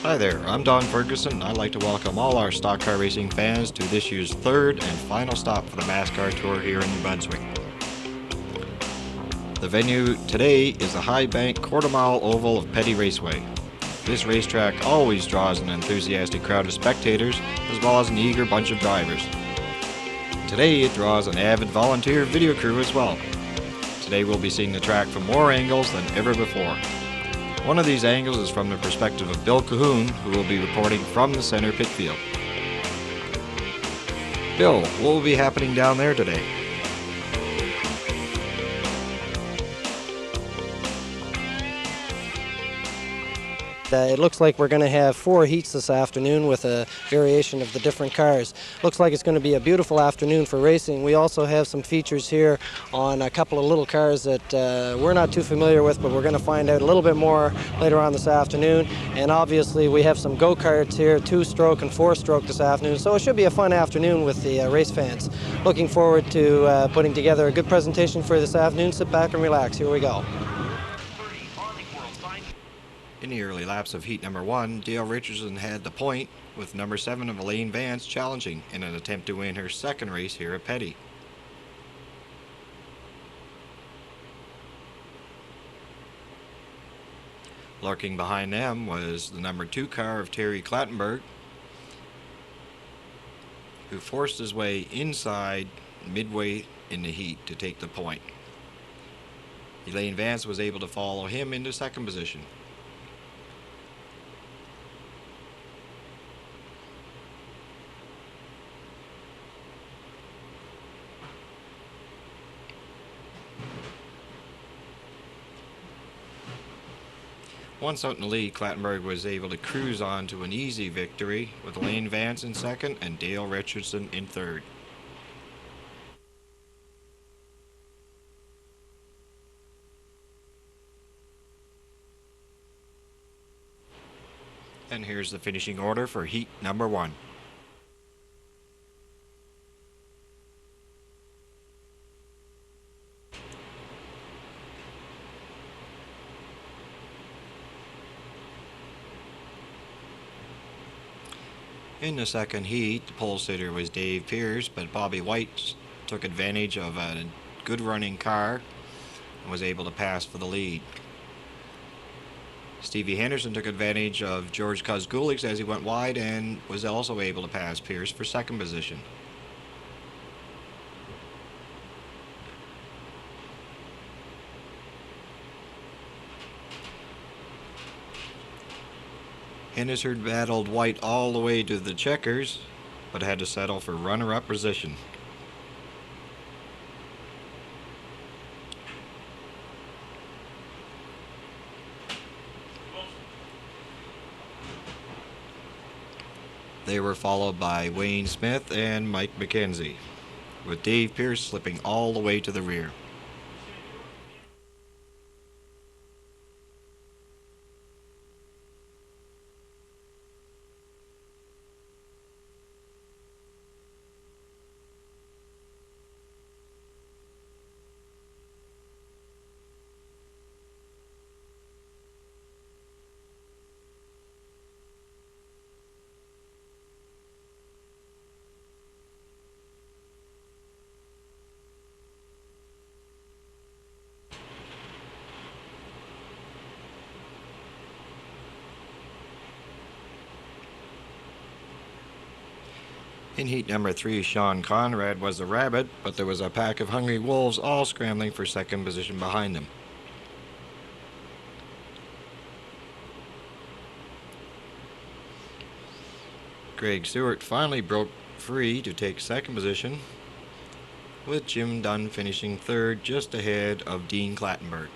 Hi there, I'm Don Ferguson, and I'd like to welcome all our stock car racing fans to this year's third and final stop for the MASCAR Tour here in New Brunswick. The venue today is the High Bank quarter-mile oval of Petty Raceway. This racetrack always draws an enthusiastic crowd of spectators as well as an eager bunch of drivers. Today it draws an avid volunteer video crew as well. Today we'll be seeing the track from more angles than ever before. One of these angles is from the perspective of Bill Cahoon, who will be reporting from the center pit field. Bill, what will be happening down there today? It looks like we're going to have 4 heats this afternoon with a variation of the different cars. Looks like it's going to be a beautiful afternoon for racing. We also have some features here on a couple of little cars that we're not too familiar with, but we're going to find out a little bit more later on this afternoon. And obviously we have some go-karts here, 2-stroke and 4-stroke this afternoon. So it should be a fun afternoon with the race fans. Looking forward to putting together a good presentation for this afternoon. Sit back and relax. Here we go. In the early laps of heat number 1, Dale Richardson had the point, with number 7 of Elaine Vance challenging in an attempt to win her second race here at Petty. Lurking behind them was the number 2 car of Terry Clattenburg, who forced his way inside midway in the heat to take the point. Elaine Vance was able to follow him into second position. Once out in the lead, Clattenburg was able to cruise on to an easy victory with Elaine Vance in second and Dale Richardson in third. And here's the finishing order for heat number 1. In the second heat, the pole sitter was Dave Pierce, but Bobby White took advantage of a good running car and was able to pass for the lead. Stevie Henderson took advantage of George Kuzgulik as he went wide and was also able to pass Pierce for second position. Henderson battled White all the way to the checkers, but had to settle for runner-up position. They were followed by Wayne Smith and Mike McKenzie, with Dave Pierce slipping all the way to the rear. In heat number 3, Sean Conrad was the rabbit, but there was a pack of hungry wolves all scrambling for second position behind him. Greg Stewart finally broke free to take second position, with Jim Dunn finishing third just ahead of Dean Clattenburg.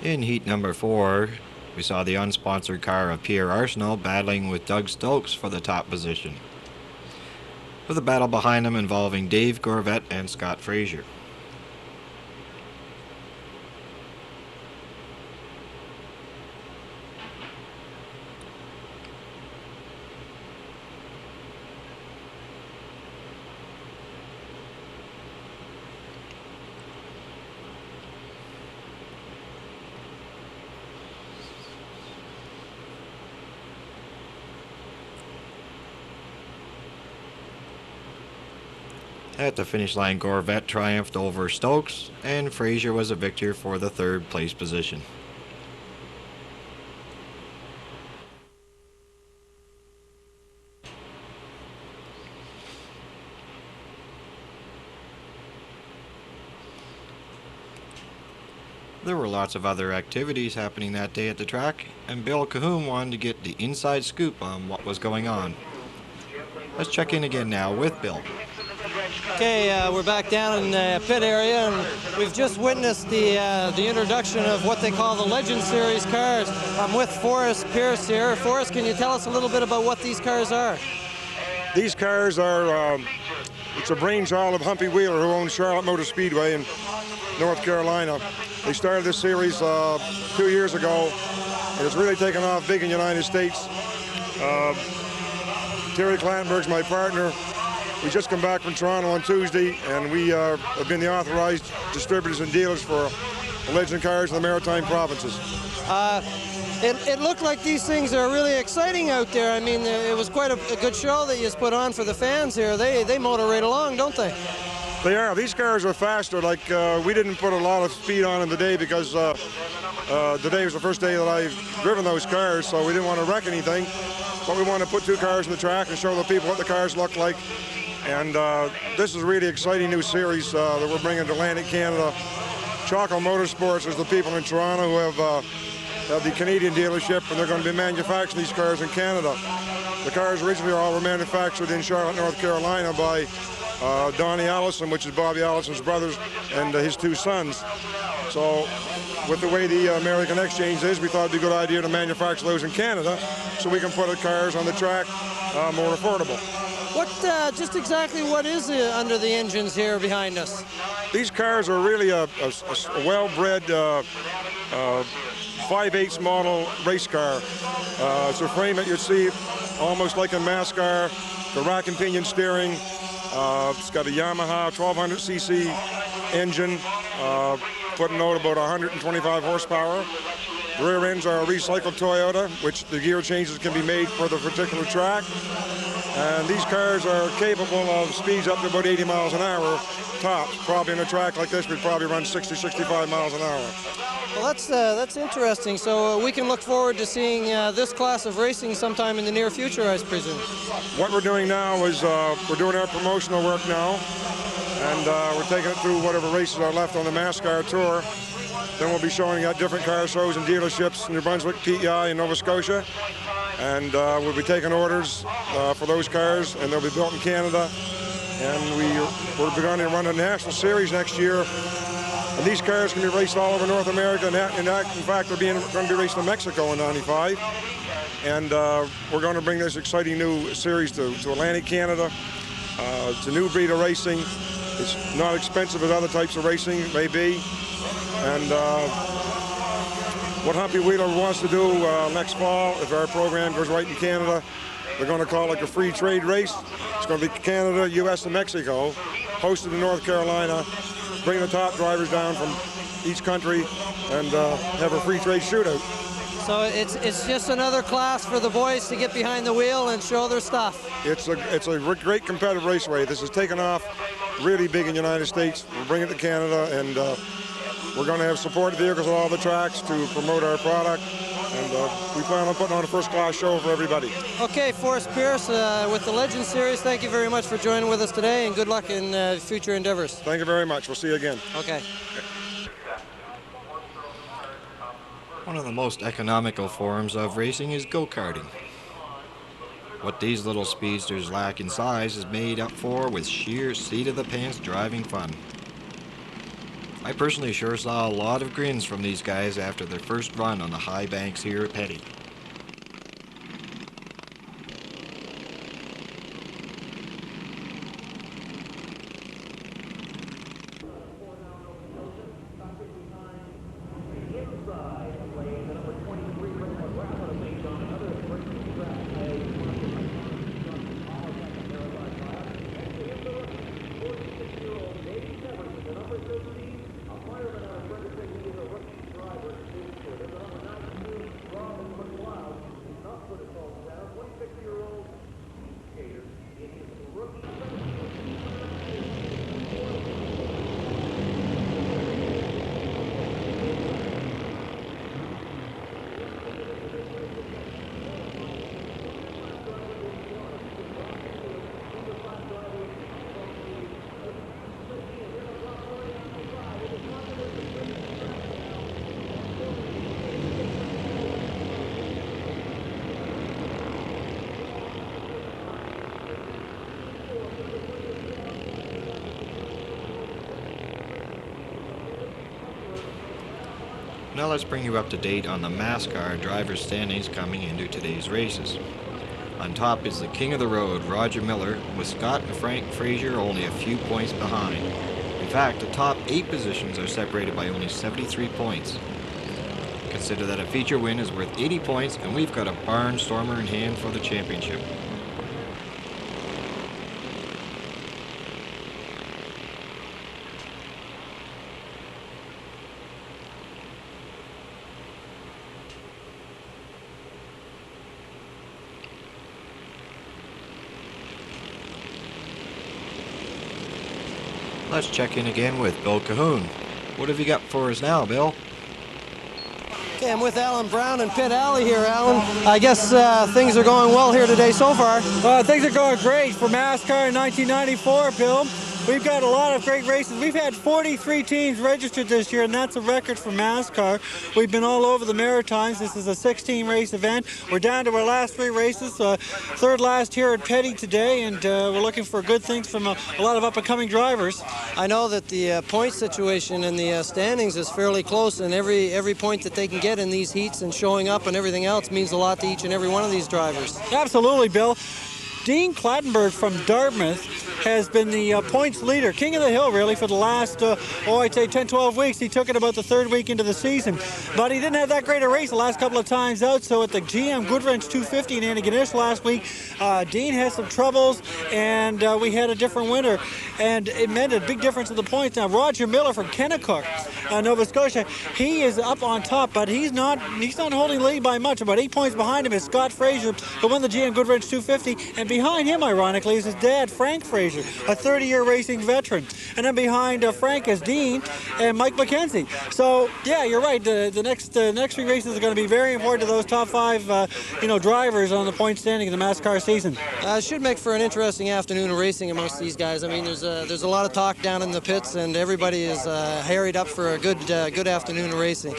In heat number 4, we saw the unsponsored car of Pierre Arsenault battling with Doug Stokes for the top position, with a battle behind him involving Dave Gorvette and Scott Frazier. At the finish line, Gorvette triumphed over Stokes, and Frazier was a victor for the 3rd place position. There were lots of other activities happening that day at the track, and Bill Cahoon wanted to get the inside scoop on what was going on. Let's check in again now with Bill. Okay, we're back down in the pit area, and we've just witnessed the introduction of what they call the Legend Series cars. I'm with Forrest Pierce here. Forrest, can you tell us a little bit about what these cars are? These cars are, it's a brainchild of Humpy Wheeler, who owns Charlotte Motor Speedway in North Carolina. They started this series 2 years ago, and it's really taken off big in the United States. Terry Clantenberg's my partner. We just come back from Toronto on Tuesday, and we have been the authorized distributors and dealers for the Legend cars in the Maritime provinces. It looked like these things are really exciting out there. I mean, it was quite a good show that you just put on for the fans here. They motor right along, don't they? They are. These cars are faster. Like, we didn't put a lot of speed on them today because today was the first day that I've driven those cars, so we didn't want to wreck anything. But we want to put 2 cars on the track and show the people what the cars look like. And this is a really exciting new series that we're bringing to Atlantic Canada. Choco Motorsports is the people in Toronto who have the Canadian dealership, and they're going to be manufacturing these cars in Canada. The cars originally all were manufactured in Charlotte, North Carolina by Donnie Allison, which is Bobby Allison's brothers, and his 2 sons. So with the way the American exchange is, we thought it'd be a good idea to manufacture those in Canada so we can put the cars on the track more affordable. What, just exactly what is under the engines here behind us? These cars are really a well-bred 5/8 model race car. It's a frame that you see almost like a MASCAR, the rack and pinion steering. It's got a Yamaha 1200cc engine, putting out about 125 horsepower. The rear ends are a recycled Toyota, which the gear changes can be made for the particular track. And these cars are capable of speeds up to about 80 miles an hour tops. Probably on a track like this, we'd probably run 60, 65 miles an hour. Well, that's interesting. So we can look forward to seeing this class of racing sometime in the near future, I presume. What we're doing now is we're doing our promotional work now, and we're taking it through whatever races are left on the MASCAR Tour. Then we'll be showing at different car shows and dealerships in New Brunswick, PEI, and Nova Scotia. And we'll be taking orders for those cars, and they'll be built in Canada. And we're going to run a national series next year. And these cars can be raced all over North America. And in fact, they're going to be raced in Mexico in '95. And we're going to bring this exciting new series to Atlantic Canada. It's a new breed of racing. It's not expensive as other types of racing may be. And what Humpy Wheeler wants to do next fall, if our program goes right in Canada, they're going to call it like a free trade race. It's going to be Canada, U.S., and Mexico, hosted in North Carolina, bring the top drivers down from each country, and have a free trade shootout. So it's just another class for the boys to get behind the wheel and show their stuff. It's a great competitive raceway. This has taken off really big in the United States. We'll bring it to Canada, and we're going to have support vehicles at all the tracks to promote our product, and we plan on putting on a first-class show for everybody. Okay, Forrest Pierce with the Legend Series, thank you very much for joining with us today, and good luck in future endeavors. Thank you very much. We'll see you again. Okay. One of the most economical forms of racing is go-karting. What these little speedsters lack in size is made up for with sheer seat-of-the-pants driving fun. I personally sure saw a lot of grins from these guys after their first run on the high banks here at Petty. Now let's bring you up to date on the MASCAR driver standings coming into today's races. On top is the king of the road, Roger Miller, with Scott and Frank Frazier only a few points behind. In fact, the top 8 positions are separated by only 73 points. Consider that a feature win is worth 80 points, and we've got a barnstormer in hand for the championship. Let's check in again with Bill Cahoon. What have you got for us now, Bill? Okay, I'm with Alan Brown in Pit Alley here, Alan. I guess things are going well here today so far. Things are going great for MASCAR in 1994, Bill. We've got a lot of great races. We've had 43 teams registered this year, and that's a record for MASCAR. We've been all over the Maritimes. This is a 16 race event. We're down to our last 3 races, third last here at Petty today, and we're looking for good things from a lot of up-and-coming drivers. I know that the point situation in the standings is fairly close, and every point that they can get in these heats and showing up and everything else means a lot to each and every one of these drivers. Absolutely, Bill. Dean Clattenburg from Dartmouth has been the points leader, king of the hill really, for the last, I'd say 10, 12 weeks. He took it about the 3rd week into the season. But he didn't have that great a race the last couple of times out, so at the GM Goodwrench 250 in Antigonish last week, Dean had some troubles, and we had a different winner. And it meant a big difference in the points. Now, Roger Miller from Kennecook, Nova Scotia, he is up on top, but he's not holding the lead by much. About 8 points behind him is Scott Frazier, who won the GM Goodwrench 250, and behind him, ironically, is his dad, Frank Frazier, a 30-year racing veteran. And then behind Frank is Dean and Mike McKenzie. So, yeah, you're right. The next 3 races are going to be very important to those top 5, drivers on the point standing in the MASCAR season. It should make for an interesting afternoon of racing amongst these guys. I mean, there's a lot of talk down in the pits, and everybody is harried up for a good afternoon of racing.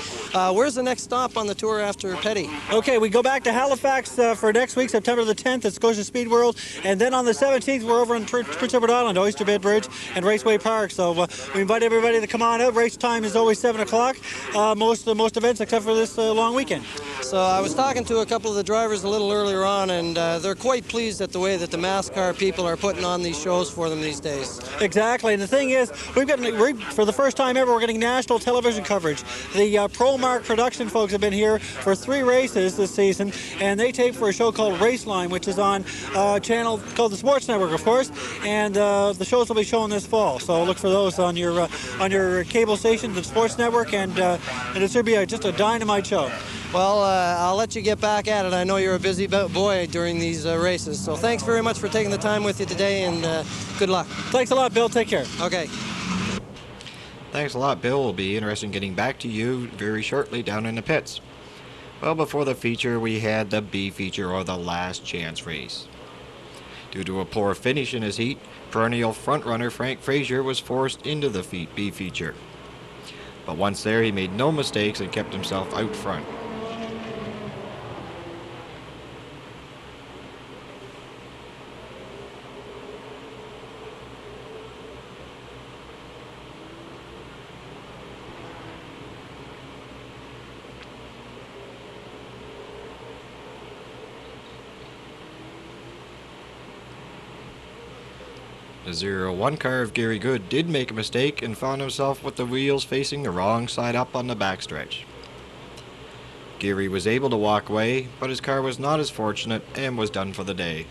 Where's the next stop on the tour after Petty? Okay, we go back to Halifax for next week, September the 10th at Scotia Speed World, and then on the 17th we're over in Prince Edward Island, Oyster Bay Bridge and Raceway Park. So we invite everybody to come on out. Race time is always 7 o'clock. Most events except for this long weekend. So I was talking to a couple of the drivers a little earlier on, and they're quite pleased at the way that the MASCAR people are putting on these shows for them these days. Exactly, and the thing is, for the first time ever, we're getting national television coverage. The ProMark production folks have been here for 3 races this season, and they tape for a show called Raceline, which is on a channel called the Sports Network, of course, and the shows will be shown this fall. So look for those on your cable station, the Sports Network, and it should be just a dynamite show. Well, I'll let you get back at it. I know you're a busy boy during these races. So thanks very much for taking the time with you today, and good luck. Thanks a lot, Bill. Take care. Okay. Thanks a lot, Bill. We'll be interested in getting back to you very shortly down in the pits. Well, before the feature, we had the B feature, or the last chance race. Due to a poor finish in his heat, perennial frontrunner Frank Frazier was forced into the B feature. But once there, he made no mistakes and kept himself out front. The 0-1 car of Gary Good did make a mistake and found himself with the wheels facing the wrong side up on the backstretch. Gary was able to walk away, but his car was not as fortunate and was done for the day.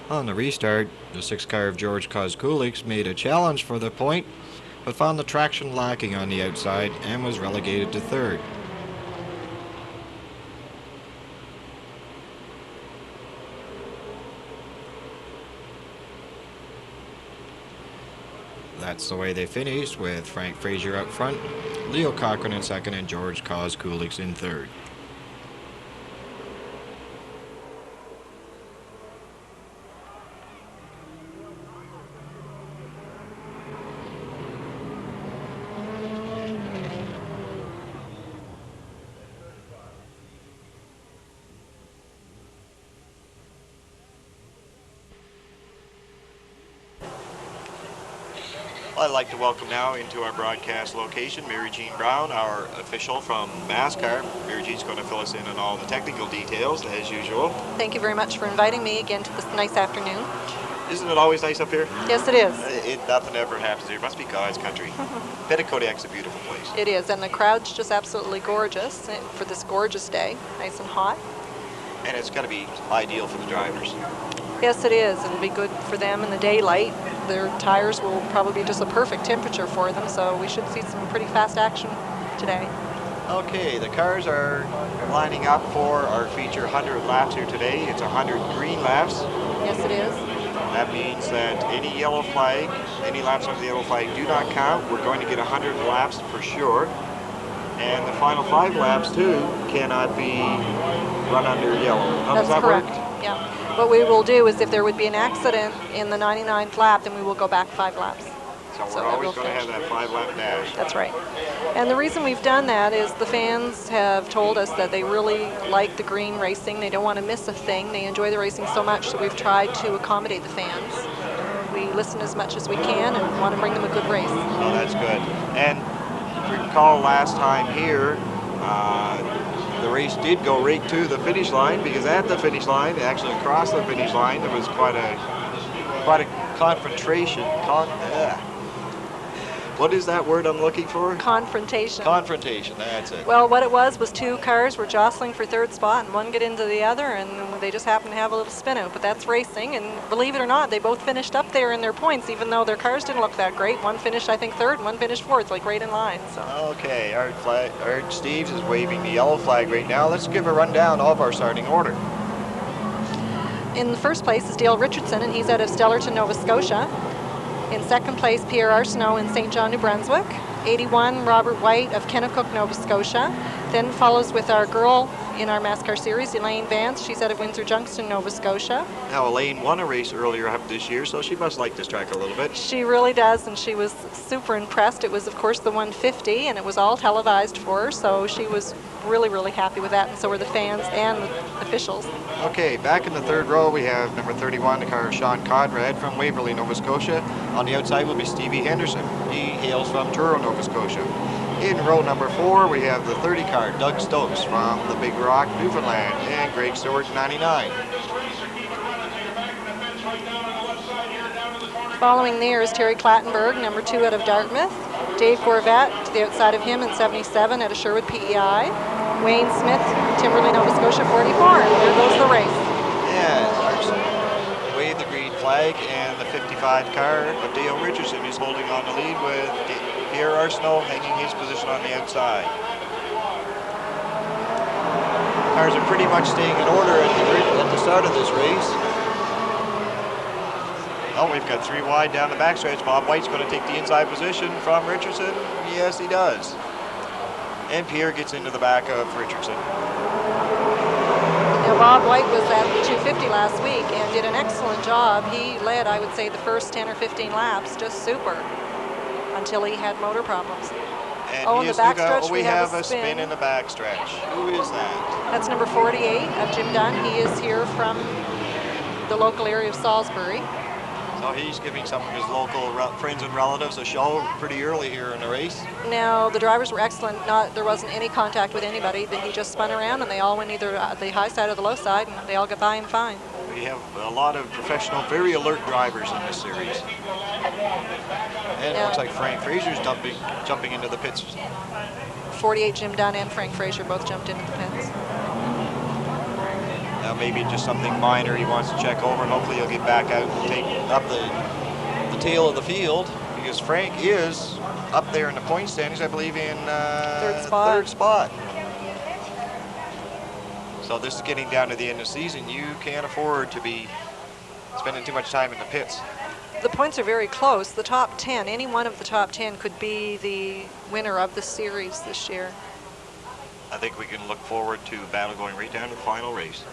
On the restart, the 6 car of George Kozkulik made a challenge for the point, but found the traction lacking on the outside and was relegated to 3rd. That's the way they finished, with Frank Frazier up front, Leo Cochran in 2nd, and George Kozkulik in 3rd. I'd like to welcome now into our broadcast location Mary Jean Brown, our official from MASCAR. Mary Jean's going to fill us in on all the technical details as usual. Thank you very much for inviting me again to this nice afternoon. Isn't it always nice up here? Yes, it is. Nothing ever happens here. It must be God's country. Petticoat's a beautiful place. It is, and the crowd's just absolutely gorgeous for this gorgeous day, nice and hot. And it's got to be ideal for the drivers. Yes, it is. It'll be good for them in the daylight. Their tires will probably be just a perfect temperature for them, so we should see some pretty fast action today. Okay, the cars are lining up for our feature 100 laps here today. It's 100 green laps. Yes, it is. That means that any yellow flag, any laps under the yellow flag do not count. We're going to get 100 laps for sure. And the final 5 laps, too, cannot be run under yellow. How does that correct. work? Yeah. What we will do is if there would be an accident in the 99th lap, then we will go back 5 laps. So we're always going to have that 5-lap dash. That's right. And the reason we've done that is the fans have told us that they really like the green racing. They don't want to miss a thing. They enjoy the racing so much, so we've tried to accommodate the fans. We listen as much as we can and want to bring them a good race. Oh, that's good. And if you recall last time here, the race did go right to the finish line, because at the finish line, actually across the finish line, there was quite a confrontation. What is that word I'm looking for? Confrontation. Confrontation, that's it. Well, what it was 2 cars were jostling for 3rd spot, and one get into the other, and they just happened to have a little spin out. But that's racing, and believe it or not, they both finished up there in their points, even though their cars didn't look that great. One finished, I think, 3rd, and one finished 4th, like right in line. So. Okay, Art Steves is waving the yellow flag right now. Let's give a rundown of our starting order. In the first place is Dale Richardson, and he's out of Stellarton, Nova Scotia. In second place, Pierre Arsenault in St. John, New Brunswick. 81, Robert White of Kennecook, Nova Scotia. Then follows with our girl in our MASCAR series, Elaine Vance. She's out of Windsor Junction, Nova Scotia. Now, Elaine won a race earlier up this year, so she must like this track a little bit. She really does, and she was super impressed. It was, of course, the 150, and it was all televised for her, so she was really, really happy with that, and so were the fans and the officials. Okay, back in the 3rd row, we have number 31, the car of Sean Conrad from Waverly, Nova Scotia. On the outside will be Stevie Henderson. He hails from Truro, Nova Scotia. In row number 4, we have the 30 car, Doug Stokes from the Big Rock, Newfoundland, and Greg Stewart, 99. Following there is Terry Clattenburg, number 2 out of Dartmouth. Dave Gorvat to the outside of him in 77 out of Sherwood, PEI. Wayne Smith, Timberley, Nova Scotia, 44. And there goes the race. Yeah, wave the green flag, and the 55 car of Dale Richardson is holding on the lead with Pierre Arsenault hanging his position on the outside. Cars are pretty much staying in order at the start of this race. Oh, we've got 3 wide down the backstretch. Bob White's going to take the inside position from Richardson. Yes, he does. And Pierre gets into the back of Richardson. Now, Bob White was at 250 last week and did an excellent job. He led, I would say, the first 10 or 15 laps just super until he had motor problems. And in the backstretch, we have a spin in the backstretch. Who is that? That's number 48 of Jim Dunn. He is here from the local area of Salisbury. So he's giving some of his local friends and relatives a show pretty early here in the race. Now, the drivers were excellent. There wasn't any contact with anybody. He just spun around, and they all went either the high side or the low side, and they all got by him fine. We have a lot of professional, very alert drivers in this series. And it looks like Frank Fraser's jumping into the pits. 48 Jim Dunn and Frank Fraser both jumped into the pits. Now maybe just something minor he wants to check over, and hopefully he'll get back out and take up the tail of the field, because Frank is up there in the point standings, I believe, in third spot. So this is getting down to the end of the season. You can't afford to be spending too much time in the pits. The points are very close. The top 10, any one of the top 10 could be the winner of the series this year. I think we can look forward to battle going right down to the final race.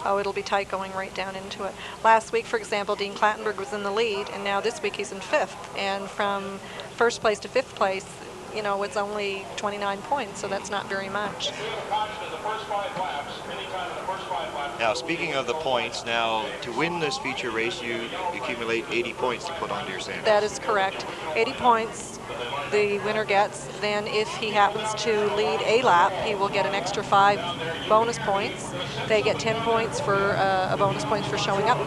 Oh, it'll be tight going right down into it. Last week, for example, Dean Clattenburg was in the lead, and now this week he's in 5th. And from 1st place to 5th place, you know, it's only 29 points, so that's not very much. Now, speaking of the points, now to win this feature race, you accumulate 80 points to put onto your standings. That is correct. 80 points the winner gets. Then if he happens to lead a lap, he will get an extra 5 bonus points. They get 10 points for a bonus points for showing up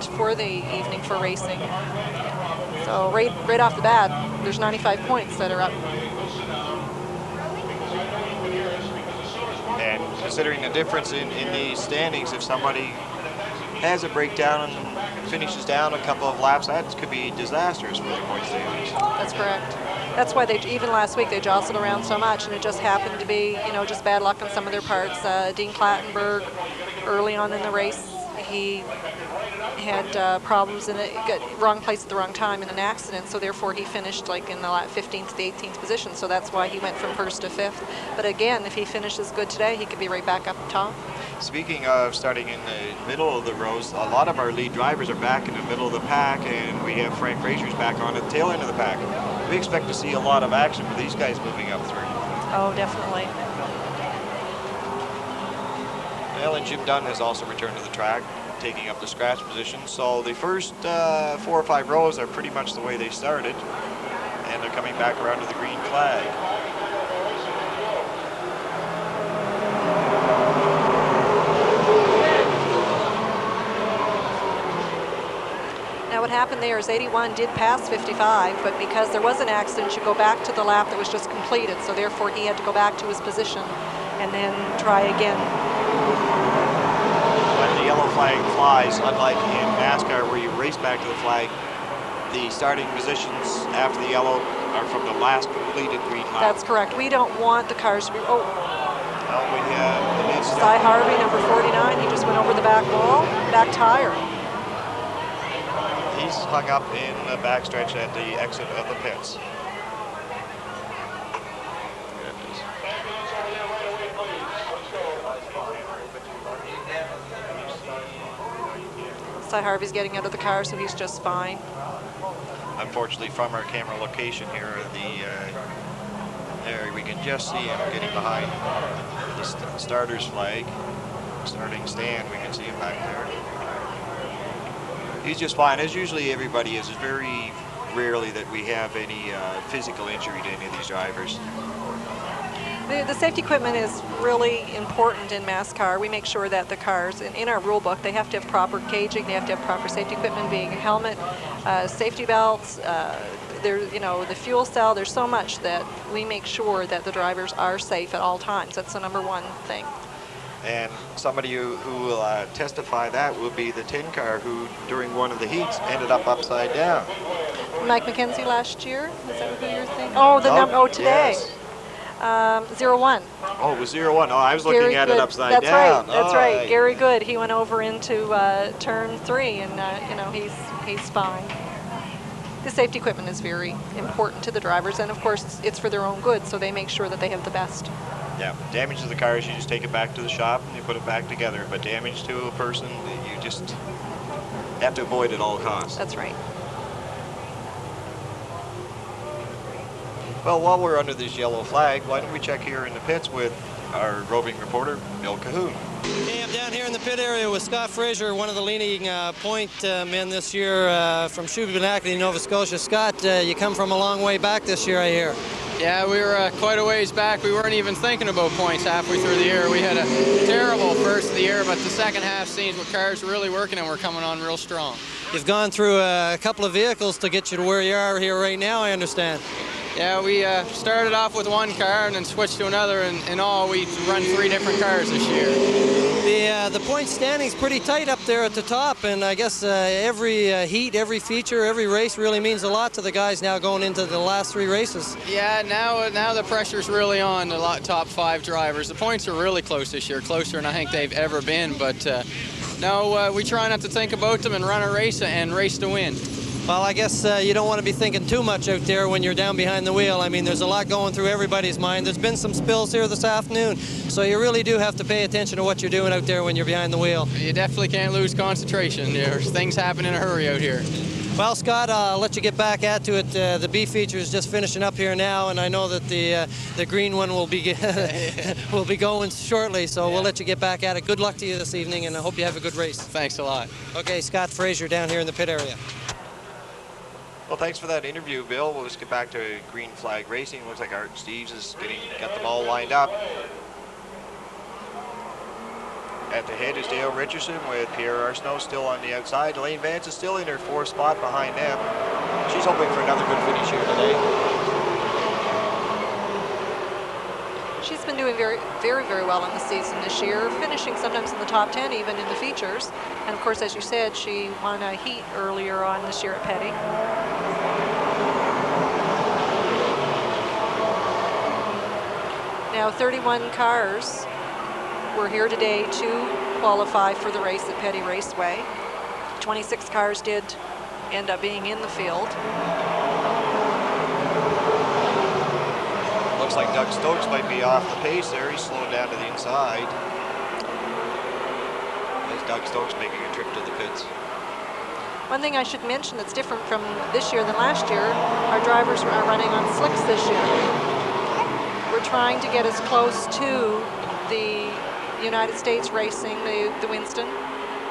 for the evening for racing. So right off the bat, there's 95 points that are up. And considering the difference in the standings, if somebody has a breakdown and finishes down a couple of laps, that could be disastrous for the point standings. That's correct. That's why even last week they jostled around so much, and it just happened to be, you know, just bad luck on some of their parts. Dean Clattenburg, early on in the race, he had problems in it, got wrong place at the wrong time in an accident, so therefore he finished like in the 15th to the 18th position, so that's why he went from 1st to 5th. But again, if he finishes good today, he could be right back up top. Speaking of starting in the middle of the rows, a lot of our lead drivers are back in the middle of the pack, and we have Frank Fraser's back on the tail end of the pack. We expect to see a lot of action for these guys moving up through. Oh, definitely. Well, and Jim Dunn has also returned to the track, taking up the scratch position. So the first 4 or 5 rows are pretty much the way they started, and they're coming back around to the green flag. Now what happened there is 81 did pass 55, but because there was an accident, you go back to the lap that was just completed, so therefore he had to go back to his position and then try again. When the yellow flag flies, unlike in NASCAR where you race back to the flag, the starting positions after the yellow are from the last completed green lap. That's correct. We don't want the cars to be... Oh. Well, we have... Cy Harvey, number 49, he just went over the back wall, back tire. He's hung up in the backstretch at the exit of the pits. Cy Harvey's getting out of the car, so he's just fine. Unfortunately, from our camera location here, there we can just see him getting behind the starter's flag, starting stand. We can see him back there. He's just fine, as usually everybody is. It's very rarely that we have any physical injury to any of these drivers. The safety equipment is really important in MASCAR. We make sure that the cars, in our rule book, they have to have proper caging, they have to have proper safety equipment, being a helmet, safety belts, the fuel cell. There's so much that we make sure that the drivers are safe at all times. That's the #1 thing. And somebody who will testify that will be the 10 car who, during one of the heats, ended up upside down. Mike McKenzie last year? Is that who you're thinking? Oh, today. Yes. 01. Oh, it was 01. Oh, I was looking at it upside down. Right. That's right. Gary Good. He went over into turn 3, and he's fine. The safety equipment is very important to the drivers, and of course, it's for their own good, so they make sure that they have the best. Yeah, damage to the cars, you just take it back to the shop and you put it back together. But damage to a person, you just have to avoid at all costs. That's right. Well, while we're under this yellow flag, why don't we check here in the pits with our roving reporter, Bill Cahoon. Okay, I'm down here in the pit area with Scott Fraser, one of the leading point men this year from Shubenacadie, Nova Scotia. Scott, you come from a long way back this year, I hear. Yeah, we were quite a ways back. We weren't even thinking about points halfway through the year. We had a terrible first of the year, but the second half seems what cars were really working and we're coming on real strong. You've gone through a couple of vehicles to get you to where you are here right now, I understand. Yeah, we started off with one car and then switched to another, and in all we run 3 different cars this year. The point standing's pretty tight up there at the top, and I guess every heat, every feature, every race really means a lot to the guys now going into the last 3 races. Yeah, now the pressure's really on the top 5 drivers. The points are really close this year, closer than I think they've ever been, but no, we try not to think about them and run a race and race to win. Well, I guess you don't want to be thinking too much out there when you're down behind the wheel. I mean, there's a lot going through everybody's mind. There's been some spills here this afternoon, so you really do have to pay attention to what you're doing out there when you're behind the wheel. You definitely can't lose concentration. There's things happen in a hurry out here. Well, Scott, I'll let you get back at it. The B feature is just finishing up here now, and I know that the green one will be will be going shortly, so we'll let you get back at it. Good luck to you this evening, and I hope you have a good race. Thanks a lot. Okay, Scott Fraser down here in the pit area. Well, thanks for that interview, Bill. We'll just get back to green flag racing. Looks like Art Steves has got them all lined up. At the head is Dale Richardson with Pierre Arsenault still on the outside. Elaine Vance is still in her 4th spot behind them. She's hoping for another good finish here today. She's been doing very, very, very well in the season this year, finishing sometimes in the top 10 even in the features. And of course, as you said, she won a heat earlier on this year at Petty. Now 31 cars were here today to qualify for the race at Petty Raceway. 26 cars did end up being in the field. Looks like Doug Stokes might be off the pace there. He's slowing down to the inside. There's Doug Stokes making a trip to the pits. One thing I should mention that's different from this year than last year, our drivers are running on slicks this year. We're trying to get as close to the United States racing, the Winston,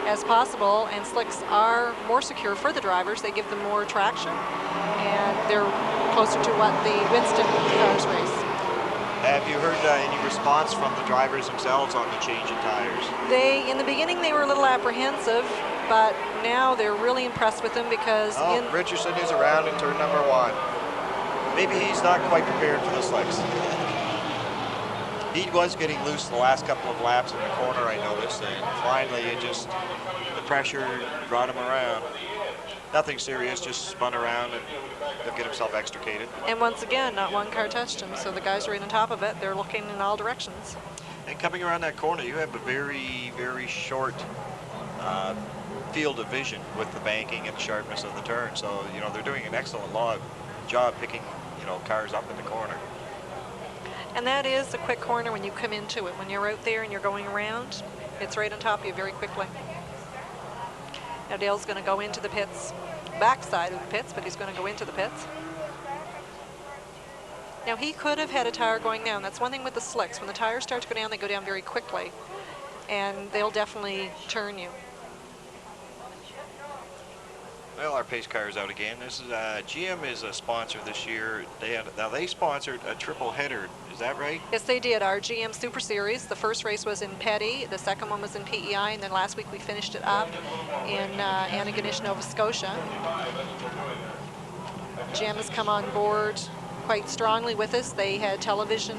as possible, and slicks are more secure for the drivers. They give them more traction, and they're closer to what the Winston cars race. Have you heard any response from the drivers themselves on the change in tires? In the beginning, they were a little apprehensive, but now they're really impressed with them because Richardson is around in turn number 1. Maybe he's not quite prepared for the slicks. He was getting loose the last couple of laps in the corner, I noticed, and finally the pressure brought him around. Nothing serious, just spun around and he'll get himself extricated. And once again, not one car touched him, so the guys are in on top of it. They're looking in all directions. And coming around that corner, you have a very, very short field of vision with the banking and sharpness of the turn. So, you know, they're doing an excellent job picking, cars up in the corner. And that is a quick corner when you come into it. When you're out there and you're going around, it's right on top of you very quickly. Now Dale's going to go into the pits, backside of the pits, but he's going to go into the pits. Now he could have had a tire going down. That's one thing with the slicks. When the tires start to go down, they go down very quickly, and they'll definitely turn you. Well, our pace car is out again. This is GM is a sponsor this year. They sponsored a triple header. Is that right? Yes, they did. Our GM Super Series. The first race was in Petty. The second one was in PEI, and then last week we finished it up in Antigonish, Nova Scotia. GM has come on board quite strongly with us. They had television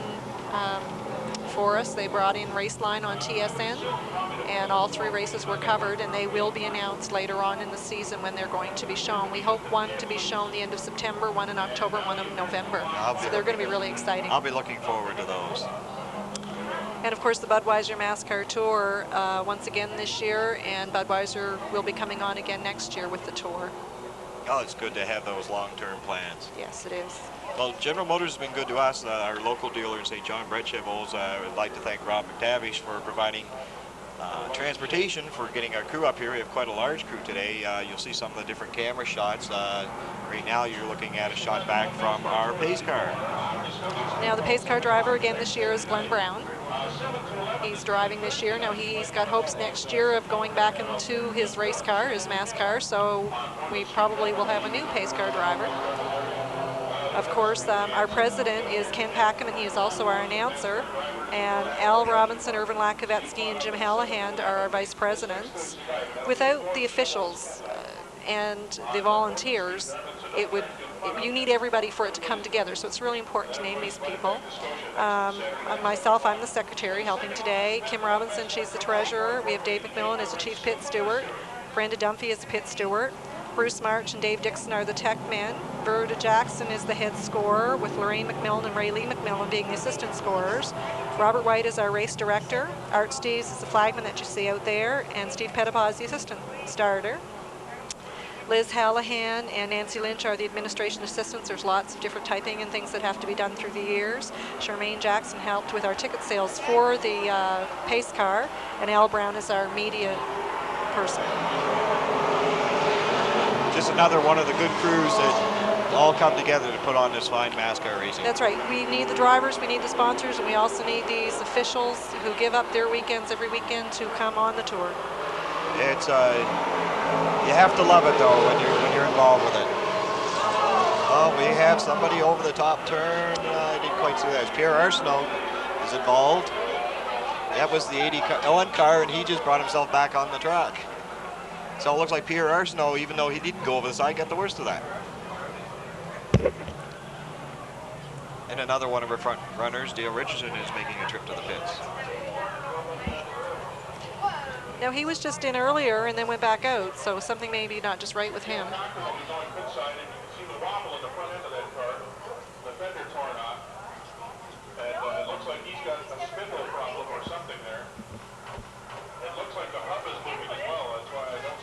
for us. They brought in Raceline on TSN, and all 3 races were covered, and they will be announced later on in the season when they're going to be shown. We hope one to be shown the end of September, one in October, one in November. So they're going to be really exciting. I'll be looking forward to those. And of course the Budweiser MASCAR Tour once again this year, and Budweiser will be coming on again next year with the tour. Oh, it's good to have those long-term plans. Yes, it is. Well, General Motors has been good to us. Our local dealer in St. John, Brett Chevos, would like to thank Rob McTavish for providing transportation for getting our crew up here. We have quite a large crew today. You'll see some of the different camera shots. Right now you're looking at a shot back from our pace car. Now the pace car driver again this year is Glenn Brown. He's driving this year. Now he's got hopes next year of going back into his race car, his MASCAR, so we probably will have a new pace car driver. Of course, our president is Ken Packham, and he is also our announcer. And Al Robinson, Irvin Lakovetsky, and Jim Hallahan are our vice presidents. Without the officials and the volunteers, you need everybody for it to come together. So it's really important to name these people. Myself, I'm the secretary helping today. Kim Robinson, she's the treasurer. We have Dave McMillan as the chief pit steward. Brenda Dunphy is the pit steward. Bruce March and Dave Dixon are the tech men. Verda Jackson is the head scorer, with Lorraine McMillan and Ray Lee McMillan being the assistant scorers. Robert White is our race director. Art Steves is the flagman that you see out there, and Steve Pettipaw is the assistant starter. Liz Hallahan and Nancy Lynch are the administration assistants. There's lots of different typing and things that have to be done through the years. Charmaine Jackson helped with our ticket sales for the pace car, and Al Brown is our media person. Just another one of the good crews that all come together to put on this fine MASCAR racing. That's right. We need the drivers, we need the sponsors, and we also need these officials who give up their weekends every weekend to come on the tour. It's you have to love it though when you're involved with it. Oh, we have somebody over the top turn. I didn't quite see that. Pierre Arsenault is involved. That was the 81 car, and he just brought himself back on the track. So it looks like Pierre Arsenault, even though he didn't go over the side, got the worst of that. And another one of our front runners, Dale Richardson, is making a trip to the pits. Now he was just in earlier and then went back out, so something may be not just right with him.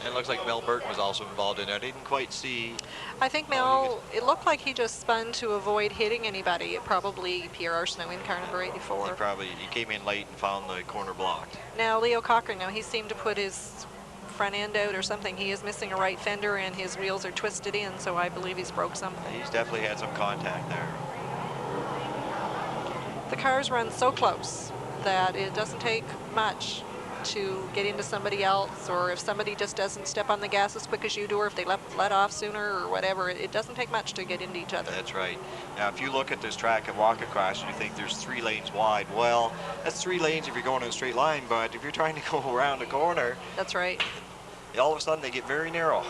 It looks like Mel Burton was also involved in it. I didn't quite see. I think Mel, it looked like he just spun to avoid hitting anybody. It probably Pierre Arsenault in car number 84. He came in late and found the corner blocked. Now Leo Cochran, now he seemed to put his front end out or something. He is missing a right fender and his wheels are twisted in, so I believe he's broke something. He's definitely had some contact there. The cars run so close that it doesn't take much to get into somebody else, or if somebody just doesn't step on the gas as quick as you do, or if they let off sooner or whatever, it doesn't take much to get into each other. That's right. Now, if you look at this track and walk across, you think there's 3 lanes wide. Well, that's 3 lanes if you're going in a straight line, but if you're trying to go around a corner, that's right. All of a sudden they get very narrow.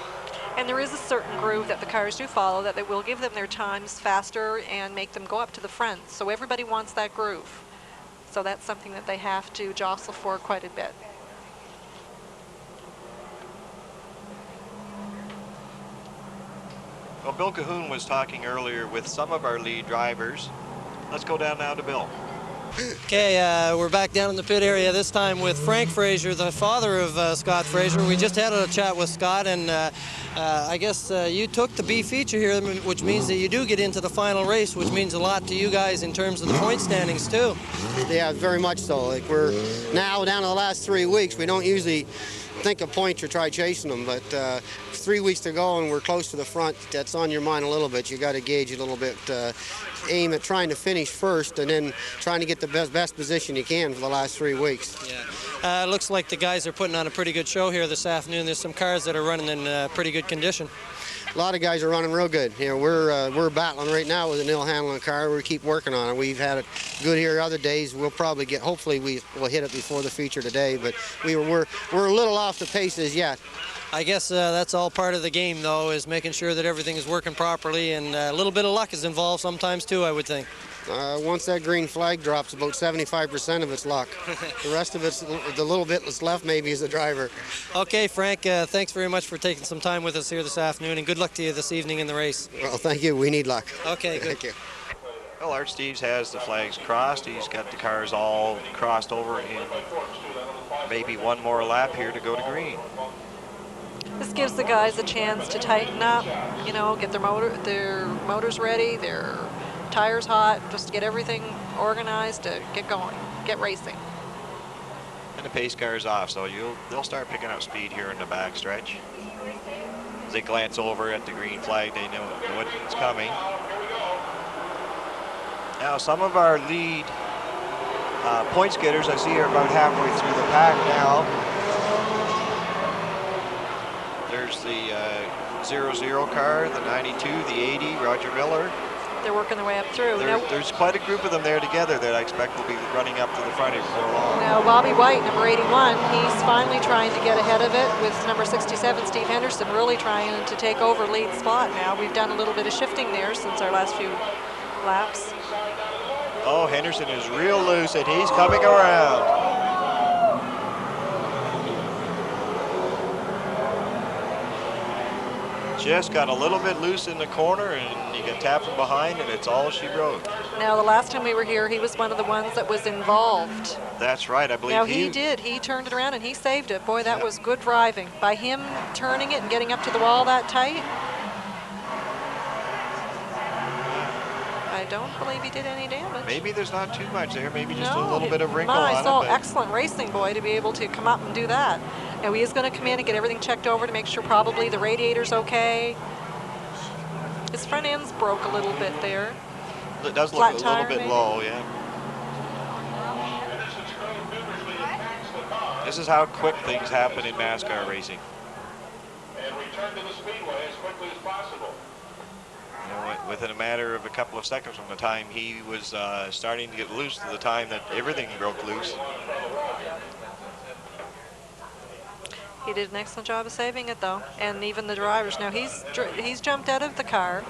And there is a certain groove that the cars do follow that will give them their times faster and make them go up to the front. So everybody wants that groove. So that's something that they have to jostle for quite a bit. Well, Bill Cahoon was talking earlier with some of our lead drivers. Let's go down now to Bill. Okay, we're back down in the pit area, this time with Frank Fraser, the father of Scott Fraser. We just had a chat with Scott, and I guess you took the B feature here, which means that you do get into the final race, which means a lot to you guys in terms of the point standings, too. Yeah, very much so. Like, we're now down to the last 3 weeks. We don't usually think of points or try chasing them, but 3 weeks to go and we're close to the front. That's on your mind a little bit. You got to gauge a little bit, aim at trying to finish first and then trying to get the best position you can for the last 3 weeks. Yeah, it looks like the guys are putting on a pretty good show here this afternoon. There's some cars that are running in pretty good condition. A lot of guys are running real good. You know, we're battling right now with an ill handling car. We keep working on it. We've had it good here other days. We'll probably get. Hopefully, we'll hit it before the feature today. But we're a little off the paces yet. I guess that's all part of the game, though, is making sure that everything is working properly, and a little bit of luck is involved sometimes too, I would think. Once that green flag drops, about 75% of it's luck. The rest of it's the little bit that's left maybe is the driver. Okay, Frank, thanks very much for taking some time with us here this afternoon, and good luck to you this evening in the race. Well, thank you. We need luck. Okay, good. Thank you. Well, Art Steves has the flags crossed. He's got the cars all crossed over in maybe one more lap here to go to green. This gives the guys a chance to tighten up, you know, get their motors ready, their tires hot, just to get everything organized to get going, get racing. And the pace car is off, so they'll start picking up speed here in the back stretch. As they glance over at the green flag, they know what's coming. Now, some of our lead points getters I see are about halfway through the pack now. There's the 00 car, the 92, the 80, Roger Miller. They're working their way up through. There's quite a group of them there together that I expect will be running up to the front before long. Now, Bobby White, number 81, he's finally trying to get ahead of it with number 67, Steve Henderson, really trying to take over lead spot now. We've done a little bit of shifting there since our last few laps. Oh, Henderson is real loose, and he's coming around. Just got a little bit loose in the corner, and you get tapped from behind, and it's all she wrote. Now, the last time we were here, he was one of the ones that was involved. That's right, I believe. Now, he did. He turned it around, and he saved it. Boy, that was good driving. By him turning it and getting up to the wall that tight, I don't believe he did any damage. Maybe there's not too much there. Maybe just a little bit of wrinkle on it. I saw excellent racing, boy, to be able to come up and do that. Now, he is going to come in and get everything checked over to make sure probably the radiator's okay. His front end's broke a little bit there. It does look a little bit low, yeah. This is how quick things happen in MASCAR racing. And return to the speedway as quickly as possible. You know, within a matter of a couple of seconds from the time he was starting to get loose to the time that everything broke loose. He did an excellent job of saving it, though, and even the drivers. Now, he's jumped out of the car.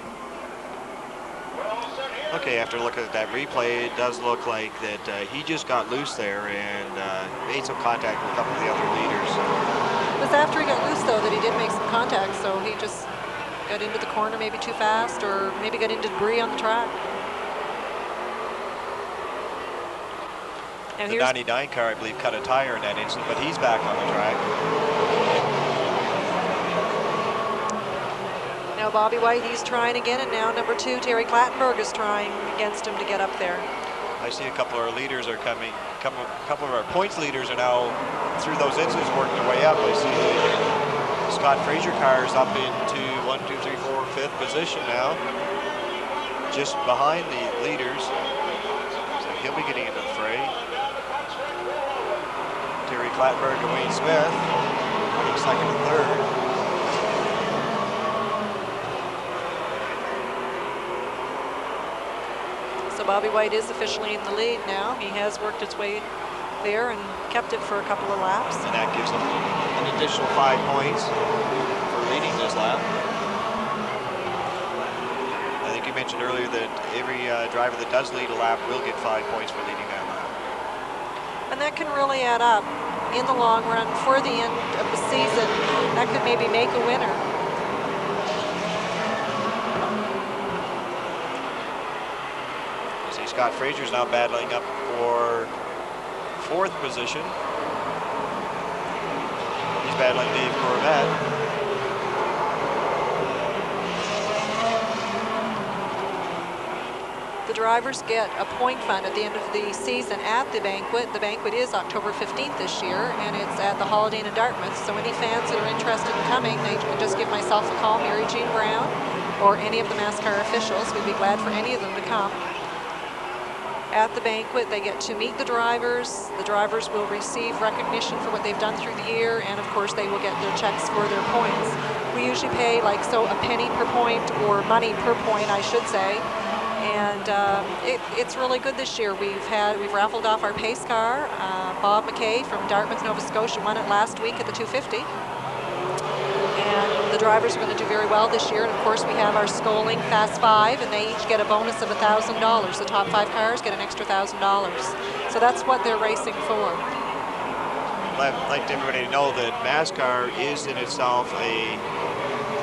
Okay, after looking at that replay, it does look like that he just got loose there and made some contact with a couple of the other leaders. It was after he got loose, though, that he did make some contact, so he just got into the corner maybe too fast, or maybe got into debris on the track. And the 99 car, I believe, cut a tire in that instant, but he's back on the track. Now Bobby White, he's trying again, and now number 2, Terry Clattenburg, is trying against him to get up there. I see a couple of our leaders are coming. A couple of our points leaders are now through those incidents working their way up. I see the Scott Fraser car is up into 1, 2, 3, 4, 5th position now, just behind the leaders. So he'll be getting into the fray. Terry Clattenburg and Wayne Smith running second and third. So Bobby White is officially in the lead now. He has worked his way there and kept it for a couple of laps. And that gives him an additional 5 points for leading this lap. I think you mentioned earlier that every driver that does lead a lap will get 5 points for leading that lap. And that can really add up in the long run for the end of the season. That could maybe make a winner. You see Scott Fraser's now battling up for 4th position. He's battling Dave Corvette. The drivers get a point fund at the end of the season at the banquet. The banquet is October 15th this year, and it's at the Holiday Inn in Dartmouth. So any fans that are interested in coming, they can just give myself a call, Mary Jean Brown, or any of the MASCAR officials. We'd be glad for any of them to come. At the banquet, they get to meet the drivers. The drivers will receive recognition for what they've done through the year, and of course they will get their checks for their points. We usually pay like a penny per point, or money per point, I should say. And it's really good this year. We've raffled off our pace car. Bob McKay from Dartmouth, Nova Scotia won it last week at the 250. And the drivers are going to do very well this year. And of course we have our Scoling Fast 5, and they each get a bonus of $1,000. The top 5 cars get an extra $1,000. So that's what they're racing for. I'd like everybody to know that MASCAR is in itself a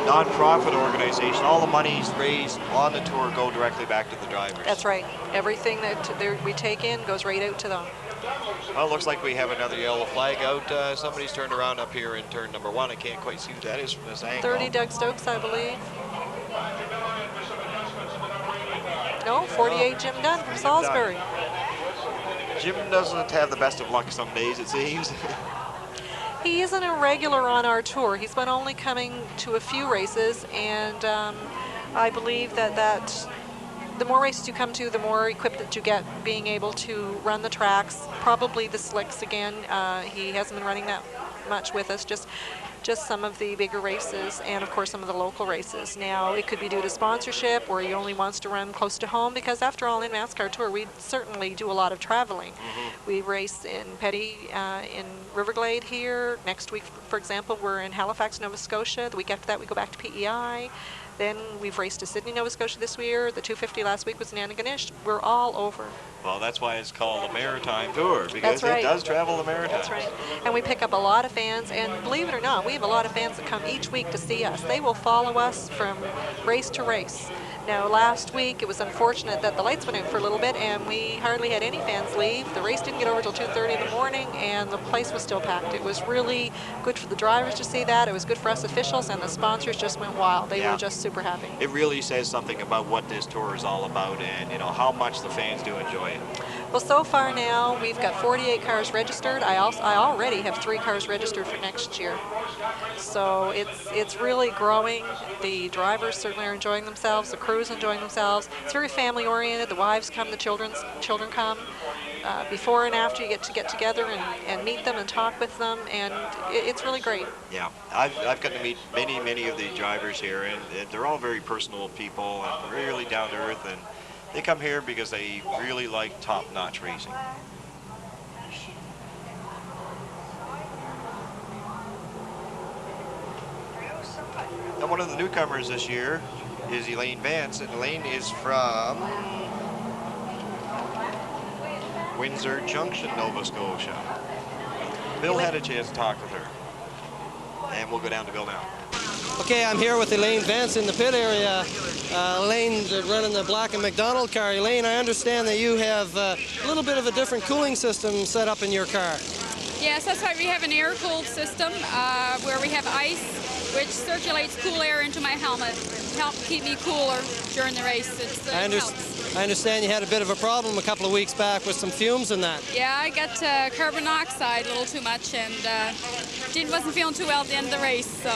non-profit organization. All the monies raised on the tour go directly back to the drivers. That's right. Everything that we take in goes right out to them. Well, it looks like we have another yellow flag out. Somebody's turned around up here in turn number 1. I can't quite see who that is from this angle. 30 Doug Stokes, I believe. No, 48 Jim Dunn from Salisbury. Jim doesn't have the best of luck some days, it seems. He isn't a regular on our tour. He's been only coming to a few races, and I believe that the more races you come to, the more equipped that you get being able to run the tracks. Probably the slicks again. He hasn't been running that much with us, just some of the bigger races, and of course some of the local races. Now it could be due to sponsorship, or he only wants to run close to home, because after all, in MASCAR Tour we certainly do a lot of traveling. We race in Petty, in Riverglade here. Next week, for example, we're in Halifax, Nova Scotia. The week after that we go back to PEI. Then we've raced to Sydney, Nova Scotia this year. The 250 last week was in Antigonish. We're all over. Well, that's why it's called a Maritime Tour, because it does travel the Maritimes. That's right. And we pick up a lot of fans, and believe it or not, we have a lot of fans that come each week to see us. They will follow us from race to race. Now, last week, it was unfortunate that the lights went out for a little bit, and we hardly had any fans leave. The race didn't get over till 2:30 in the morning, and the place was still packed. It was really good for the drivers to see that. It was good for us officials, and the sponsors just went wild. They were just super happy. It really says something about what this tour is all about, and you know how much the fans do enjoy it. Well, so far now, we've got 48 cars registered. I already have 3 cars registered for next year. So it's really growing. The drivers certainly are enjoying themselves. The crew's enjoying themselves. It's very family oriented. The wives come, the children come. Before and after, you get together and meet them and talk with them, and it's really great. Yeah, I've gotten to meet many of the drivers here, and they're all very personal people and really down to earth, and they come here because they really like top-notch racing. And one of the newcomers this year is Elaine Vance, and Elaine is from Windsor Junction, Nova Scotia. Bill had a chance to talk with her, and we'll go down to Bill now. Okay, I'm here with Elaine Vance in the pit area. Elaine running the Black & McDonald car. Elaine, I understand that you have a little bit of a different cooling system set up in your car. Yes, that's right. We have an air-cooled system where we have ice, which circulates cool air into my helmet to help keep me cooler during the race. I understand you had a bit of a problem a couple of weeks back with some fumes and that. Yeah, I got carbon monoxide a little too much, and wasn't feeling too well at the end of the race. So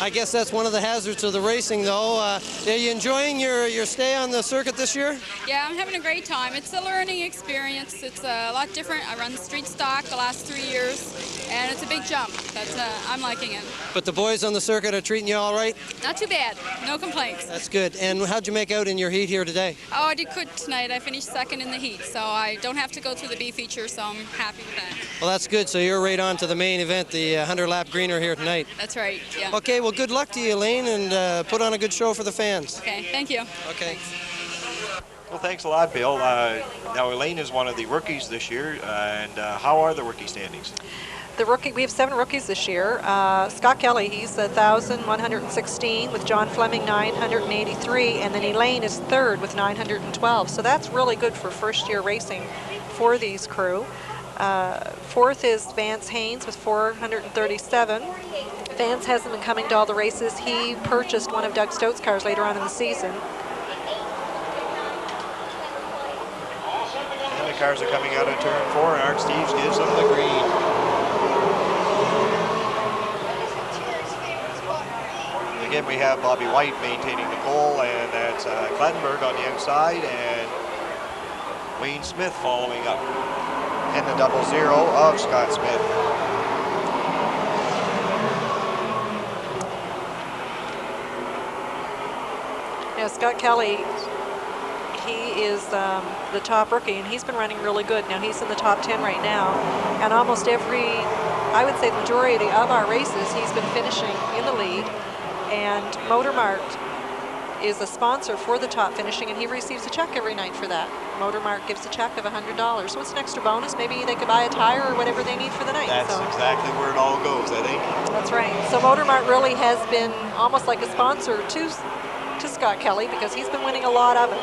I guess that's one of the hazards of the racing, though. Are you enjoying your stay on the circuit this year? Yeah, I'm having a great time. It's a learning experience. It's a lot different. I run street stock the last 3 years, and it's a big jump. I'm liking it. But the boys on the circuit are treating you all right? Not too bad. No complaints. That's good. And how'd you make out in your heat here today? Oh, I did good tonight. I finished second in the heat, so I don't have to go through the B feature, so I'm happy with that. Well, that's good. So you're right on to the main event, the 100-lap greener here tonight. That's right, yeah. Okay, well, good luck to you, Elaine, and put on a good show for the fans. Okay, thank you. Okay. Well, thanks a lot, Bill. Now, Elaine is one of the rookies this year, and how are the rookie standings? We have 7 rookies this year. Scott Kelly, he's 1,116, with John Fleming 983, and then Elaine is 3rd with 912. So that's really good for first-year racing for these crew. 4th is Vance Haynes with 437. Vance hasn't been coming to all the races. He purchased one of Doug Stote's cars later on in the season. And the cars are coming out of turn 4, and Art Steves gives them the green. Again, we have Bobby White maintaining the pole, and that's Clattenburg on the outside, and Wayne Smith following up. And the 00 of Scott Smith. Now, Scott Kelly, he is the top rookie, and he's been running really good. Now, he's in the top 10 right now, and almost I would say the majority of our races, he's been finishing in the lead. And Motor Mart is a sponsor for the top finishing, and he receives a check every night for that. Motormart gives a check of $100. So it's an extra bonus. Maybe they could buy a tire or whatever they need for the night. That's exactly where it all goes, I think. That's right. So Motormart really has been almost like a sponsor to Scott Kelly, because he's been winning a lot of it.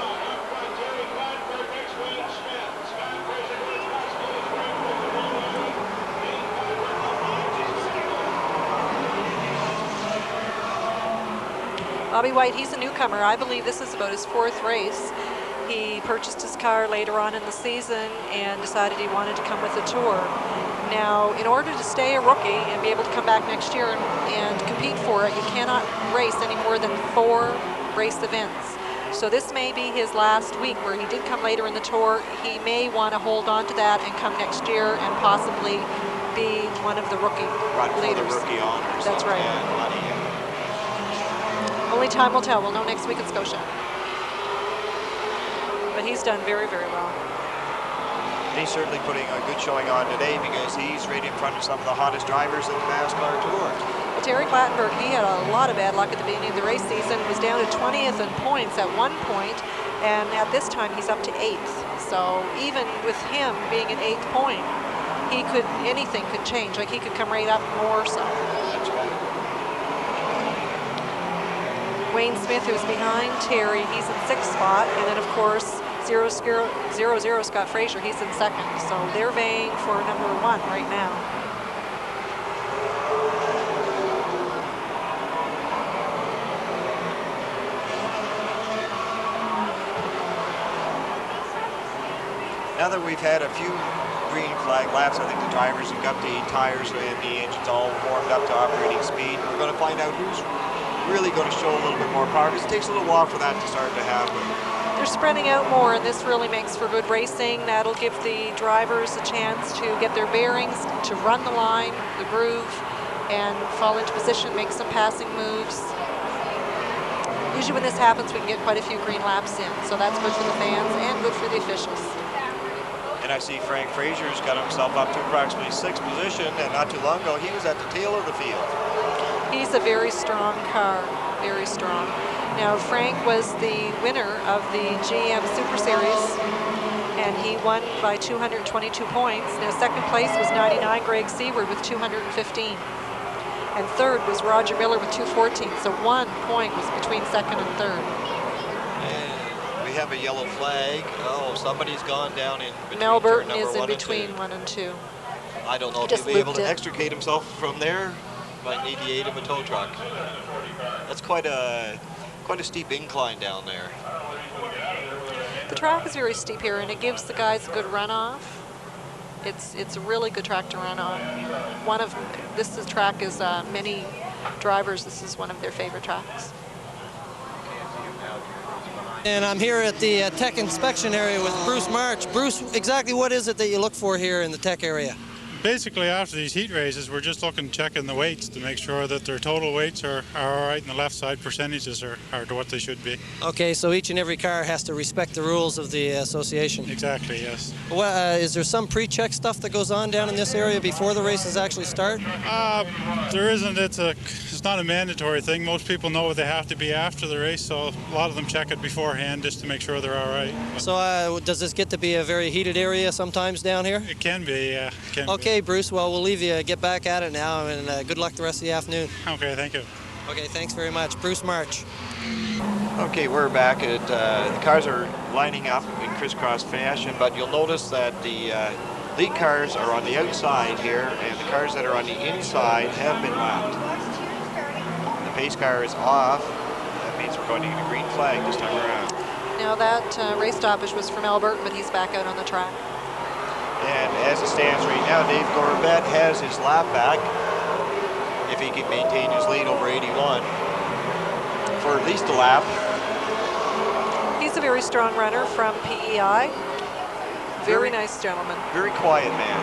Bobby White, he's a newcomer. I believe this is about his 4th race. He purchased his car later on in the season and decided he wanted to come with the Tour. Now, in order to stay a rookie and be able to come back next year and compete for it, you cannot race any more than 4 race events. So this may be his last week, where he did come later in the Tour. He may want to hold on to that and come next year and possibly be one of the rookie leaders. The rookie honors. That's right. Only time will tell. We'll know next week at Scotia. But he's done very, very well. He's certainly putting a good showing on today, because he's right in front of some of the hottest drivers in the NASCAR Tour. But Terry Clattenburg, he had a lot of bad luck at the beginning of the race season. Was down to 20th in points at one point, and at this time he's up to 8th. So even with him being an 8th point, anything could change. Like, he could come right up more. So Wayne Smith, who's behind Terry, he's in 6th spot, and then of course 0-0 Scott Fraser, he's in 2nd. So they're vying for number 1 right now. Now that we've had a few green flag laps, I think the drivers have got the tires and the engines all warmed up to operating speed. We're going to find out who's really going to show a little bit more power, because it takes a little while for that to start to happen. They're spreading out more, and this really makes for good racing. That'll give the drivers a chance to get their bearings, to run the line, the groove, and fall into position, make some passing moves. Usually when this happens, we can get quite a few green laps in, so that's good for the fans and good for the officials. And I see Frank Fraser's got himself up to approximately 6th position, and not too long ago he was at the tail of the field. He's a very strong car, very strong. Now, Frank was the winner of the GM Super Series, and he won by 222 points. Now, 2nd place was 99 Greg Seward with 215. And 3rd was Roger Miller with 214. So 1 point was between 2nd and 3rd. And we have a yellow flag. Oh, somebody's gone down in between. Mel Burton is in between 1 and 2. I don't know if he'll be able to extricate himself from there. Might need the aid of a tow truck. That's quite a steep incline down there. The track is very steep here, and it gives the guys a good runoff. It's a really good track to run on. This track is many drivers. This is one of their favorite tracks. And I'm here at the tech inspection area with Bruce March. Bruce, exactly what is it that you look for here in the tech area? Basically, after these heat races, we're just checking the weights to make sure that their total weights are all right, and the left side percentages are to what they should be. Okay, so each and every car has to respect the rules of the association. Exactly, yes. Well, is there some pre-check stuff that goes on down in this area before the races actually start? There isn't. It's not a mandatory thing. Most people know what they have to be after the race, so a lot of them check it beforehand just to make sure they're all right. So does this get to be a very heated area sometimes down here? It can be, yeah. It can be. Okay, Bruce, well, we'll leave you get back at it now, and good luck the rest of the afternoon. Okay, thank you. Okay, thanks very much. Bruce March. Okay, we're back at, the cars are lining up in crisscross fashion, but you'll notice that the lead cars are on the outside here, and the cars that are on the inside have been lapped. The pace car is off. That means we're going to get a green flag this time around. Now that race stoppage was from Mel Burton, but he's back out on the track. And as it stands right now, Dave Gorbett has his lap back, if he can maintain his lead over 81 for at least a lap. He's a very strong runner from PEI. Very nice gentleman. Very quiet man.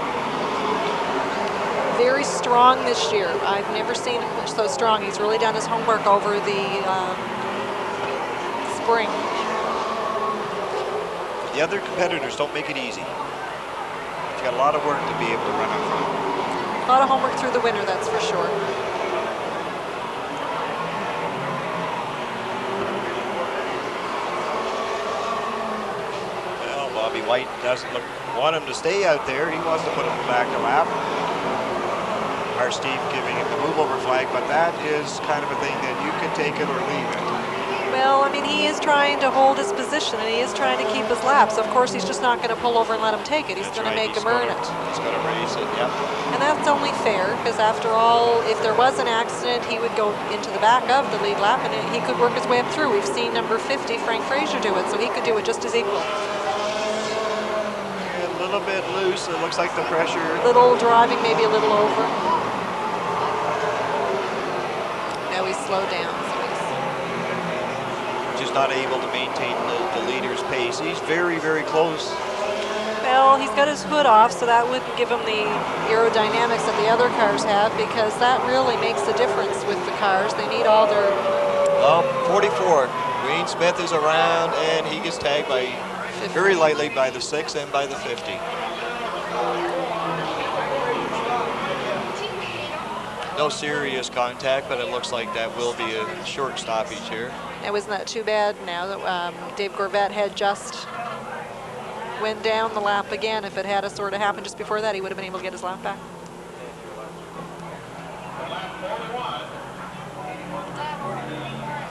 Very strong this year. I've never seen him so strong. He's really done his homework over the spring. The other competitors don't make it easy. He's got a lot of work to be able to run up front. A lot of homework through the winter, that's for sure. White doesn't want him to stay out there. He wants to put him back a lap. Our Steve giving him the move over flag, but that is kind of a thing that you can take it or leave it. Well, I mean, he is trying to hold his position, and he is trying to keep his laps. Of course, he's just not going to pull over and let him take it. He's going to make him earn it. He's going to race it, yep. And that's only fair, because after all, if there was an accident, he would go into the back of the lead lap, and he could work his way up through. We've seen number 50, Frank Fraser, do it, so he could do it just as equal. A little bit loose. It looks like the pressure. Little driving, maybe a little over. Now he's slowed down. Just not able to maintain the leader's pace. He's very, very close. Well, he's got his hood off, so that wouldn't give him the aerodynamics that the other cars have, because that really makes a difference with the cars. They need all their... Well, 44. Wayne Smith is around, and he gets tagged by 50. Very lightly by the 6 and by the 50. No serious contact, but it looks like that will be a short stoppage here. It wasn't that too bad now that Dave Gorvette had just went down the lap again. If it had a sort of happened just before that, he would have been able to get his lap back.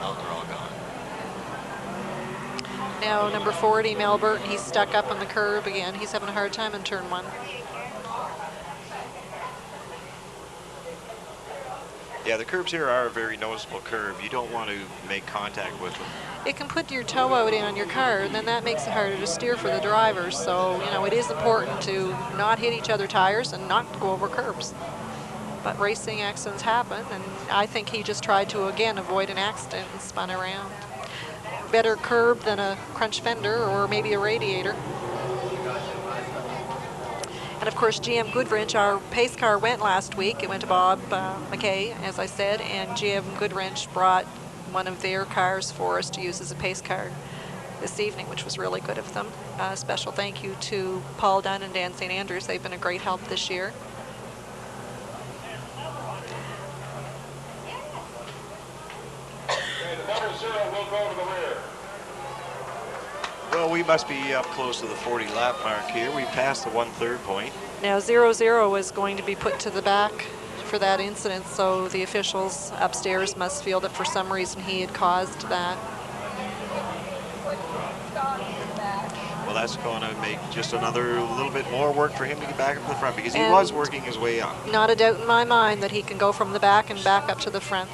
Oh, they're all gone. Now number 40, Mel Burton, he's stuck up on the curb again. He's having a hard time in turn 1. Yeah, the curbs here are a very noticeable curve. You don't want to make contact with them. It can put your toe out in on your car, and then that makes it harder to steer for the drivers. So, you know, it is important to not hit each other tires and not go over curbs. But racing accidents happen, and I think he just tried to, again, avoid an accident and spun around. Better curb than a crunch fender or maybe a radiator. And of course, GM Goodwrench, our pace car went last week. It went to Bob McKay, as I said, and GM Goodwrench brought one of their cars for us to use as a pace car this evening, which was really good of them. Special thank you to Paul Dunn and Dan St. Andrews. They've been a great help this year. Number 0 will go to the rear. Well, we must be up close to the 40 lap mark here. We passed the 1/3 point. Now 0-0 is going to be put to the back for that incident, so the officials upstairs must feel that for some reason he had caused that. Well, that's going to make just another little bit more work for him to get back up to the front, because he was working his way up. Not a doubt in my mind that he can go from the back and back up to the front.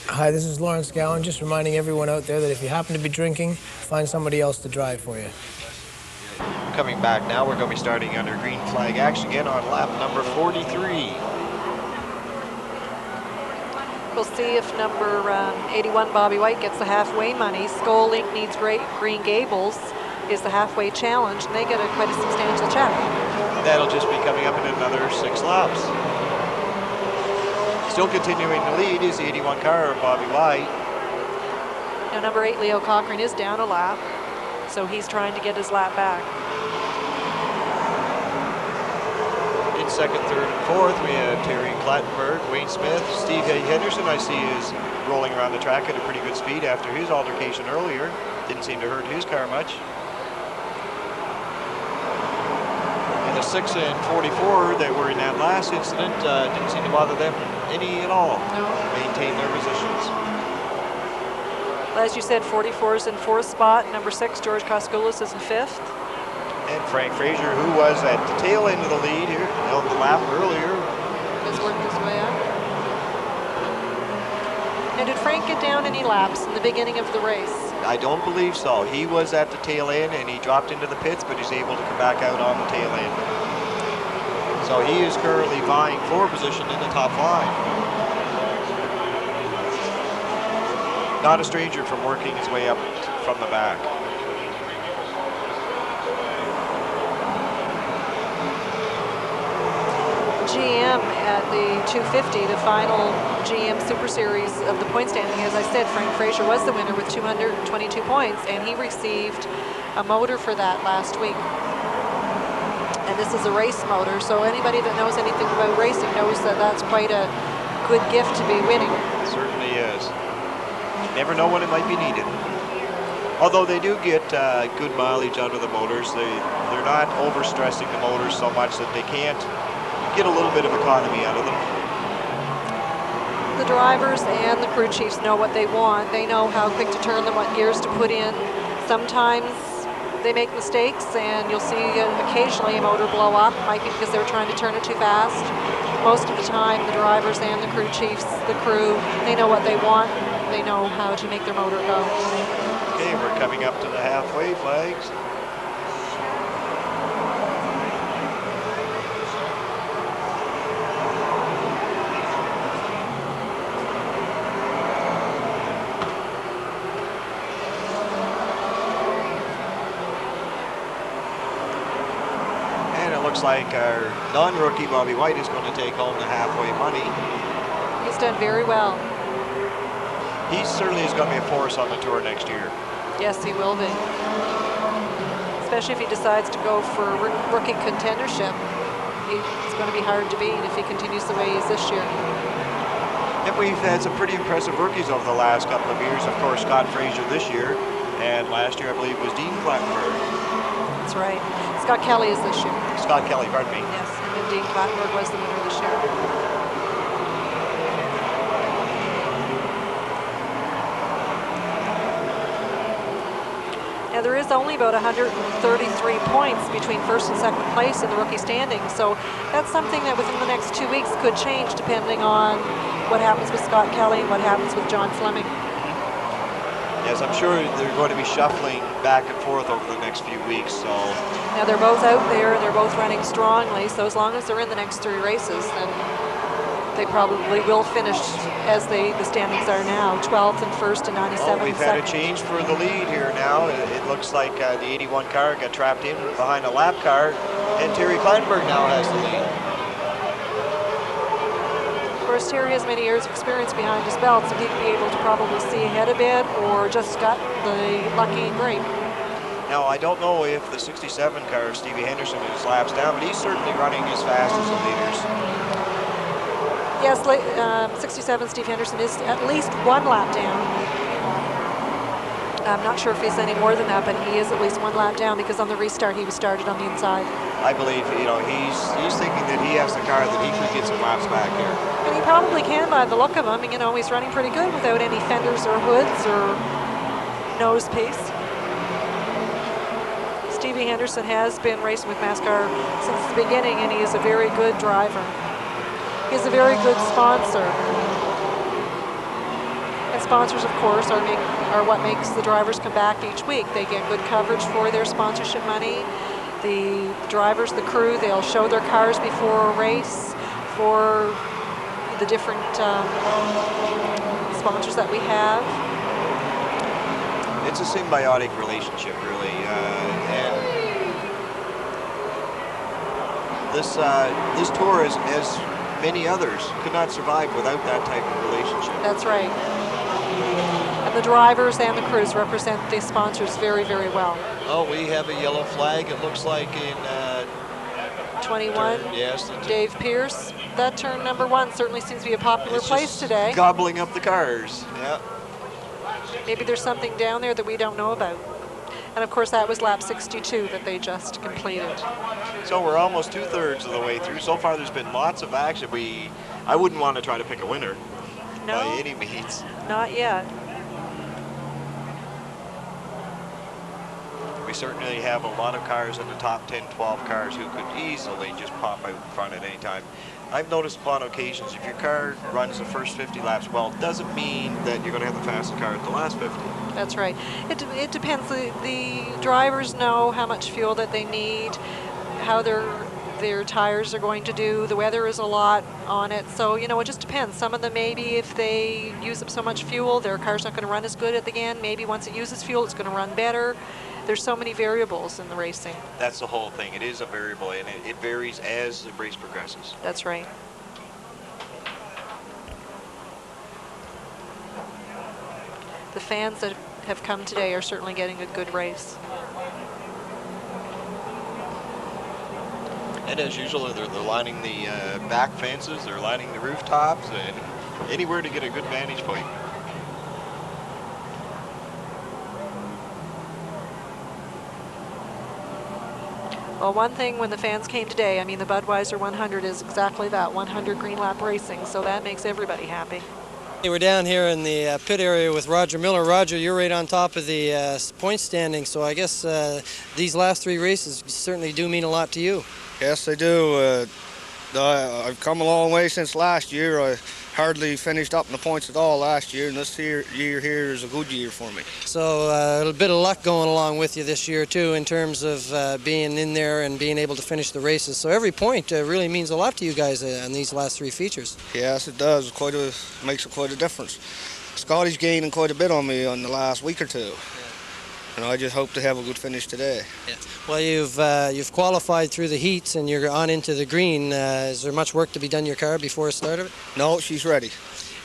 Hi, this is Lawrence Gowan, just reminding everyone out there that if you happen to be drinking, find somebody else to drive for you. Coming back now, we're going to be starting under green flag action again on lap number 43. We'll see if number 81, Bobby White, gets the halfway money. Skull Link needs Green Gables is the halfway challenge, and they get quite a substantial check. That'll just be coming up in another 6 laps. Still continuing to lead is the 81 car of Bobby White. Now number 8, Leo Cochran, is down a lap, so he's trying to get his lap back. In second, third, and fourth, we have Terry Clattenburg, Wayne Smith, Steve Henderson, I see, is rolling around the track at a pretty good speed after his altercation earlier. Didn't seem to hurt his car much. And the 6 and 44 that were in that last incident didn't seem to bother them any at all. No. Maintain their positions. Well, as you said, 44 is in 4th spot. Number 6, George Koskoulis, is in 5th. And Frank Fraser, who was at the tail end of the lead here, held the lap earlier. Has worked his way up. Now, did Frank get down any laps in the beginning of the race? I don't believe so. He was at the tail end and he dropped into the pits, but he's able to come back out on the tail end. So he is currently vying for position in the top 5. Not a stranger from working his way up from the back. GM at the 250, the final GM Super Series of the point standing. As I said, Frank Fraser was the winner with 222 points, and he received a motor for that last week. And this is a race motor, so anybody that knows anything about racing knows that that's quite a good gift to be winning. It certainly is. You never know when it might be needed. Although they do get good mileage out of the motors, they're not overstressing the motors so much that they can't get a little bit of economy out of them. The drivers and the crew chiefs know what they want. They know how quick to turn them, what gears to put in. Sometimes they make mistakes, and you'll see occasionally a motor blow up. It might be because they're trying to turn it too fast. Most of the time, the drivers and the crew chiefs, the crew, they know what they want. They know how to make their motor go. Okay, we're coming up to the halfway flags. Looks like our non-rookie Bobby White is going to take home the halfway money. He's done very well. He certainly is going to be a force on the tour next year. Yes, he will be. Especially if he decides to go for rookie contendership. It's going to be hard to beat if he continues the way he is this year. And we've had some pretty impressive rookies over the last couple of years. Of course, Scott Frazier this year, and last year I believe was Dean Plattenberg. That's right. Scott Kelly is this year. Scott Kelly, pardon me. Yes, and then Dean Plattenberg was the winner this year. Now there is only about 133 points between first and second place in the rookie standings, so that's something that within the next 2 weeks could change depending on what happens with Scott Kelly and what happens with John Fleming. Yes, I'm sure they're going to be shuffling back and forth over the next few weeks. So now they're both out there and they're both running strongly. So as long as they're in the next 3 races, then they probably will finish as the standings are now, 12th and 1st and 97th. We've had a change for the lead here now. It looks like the 81 car got trapped in behind a lap car, and Terry Kleinberg now has the lead. Of course, Terry has many years of experience behind his belt, so he'd be able to probably see ahead a bit or just got the lucky break. Now, I don't know if the 67 car, Stevie Henderson, is laps down, but he's certainly running as fast as the leaders. Yes, 67 Steve Henderson is at least 1 lap down. I'm not sure if he's any more than that, but he is at least 1 lap down because on the restart he was started on the inside. I believe, he's thinking that he has the car that he could get some laps back here. And he probably can by the look of him. He's running pretty good without any fenders or hoods or nose piece. Stevie Henderson has been racing with MASCAR since the beginning, and he is a very good driver. He's a very good sponsor. And sponsors, of course, are what makes the drivers come back each week. They get good coverage for their sponsorship money. The drivers, the crew, they'll show their cars before a race for the different sponsors that we have. It's a symbiotic relationship, really. And this tour, as many others, could not survive without that type of relationship. That's right. And the drivers and the crews represent the sponsors very, very well. Oh, we have a yellow flag, it looks like in 21. Yes. Dave Pierce. That turn number 1 certainly seems to be a popular place today. Gobbling up the cars. Yeah. Maybe there's something down there that we don't know about. And of course that was lap 62 that they just completed. So we're almost 2/3 of the way through. So far there's been lots of action. I wouldn't want to try to pick a winner by any means. Not yet. We certainly have a lot of cars in the top 10, 12 cars who could easily just pop out in front at any time. I've noticed upon occasions, if your car runs the first 50 laps well, it doesn't mean that you're going to have the fastest car at the last 50. That's right. It depends. The drivers know how much fuel that they need, how their tires are going to do. The weather is a lot on it. So, it just depends. Some of them, maybe if they use up so much fuel, their car's not going to run as good at the end. Maybe once it uses fuel, it's going to run better. There's so many variables in the racing. That's the whole thing. It is a variable, and it varies as the race progresses. That's right. The fans that have come today are certainly getting a good race. And as usual, they're lining the back fences, they're lining the rooftops, and anywhere to get a good vantage point. Well, one thing when the fans came today, I mean, the Budweiser 100 is exactly that, 100 green lap racing, so that makes everybody happy. We're down here in the pit area with Roger Miller. Roger, you're right on top of the point standing, so I guess these last 3 races certainly do mean a lot to you. Yes, they do. I've come a long way since last year. I hardly finished up in the points at all last year, and this year here is a good year for me. So a bit of luck going along with you this year too, in terms of being in there and being able to finish the races. So every point really means a lot to you guys in these last 3 features. Yes, it does. Makes quite a difference. Scotty's gaining quite a bit on me on the last week or 2. And I just hope to have a good finish today. Yeah. Well, you've qualified through the heats and you're on into the green. Is there much work to be done in your car before the start of it? No, she's ready.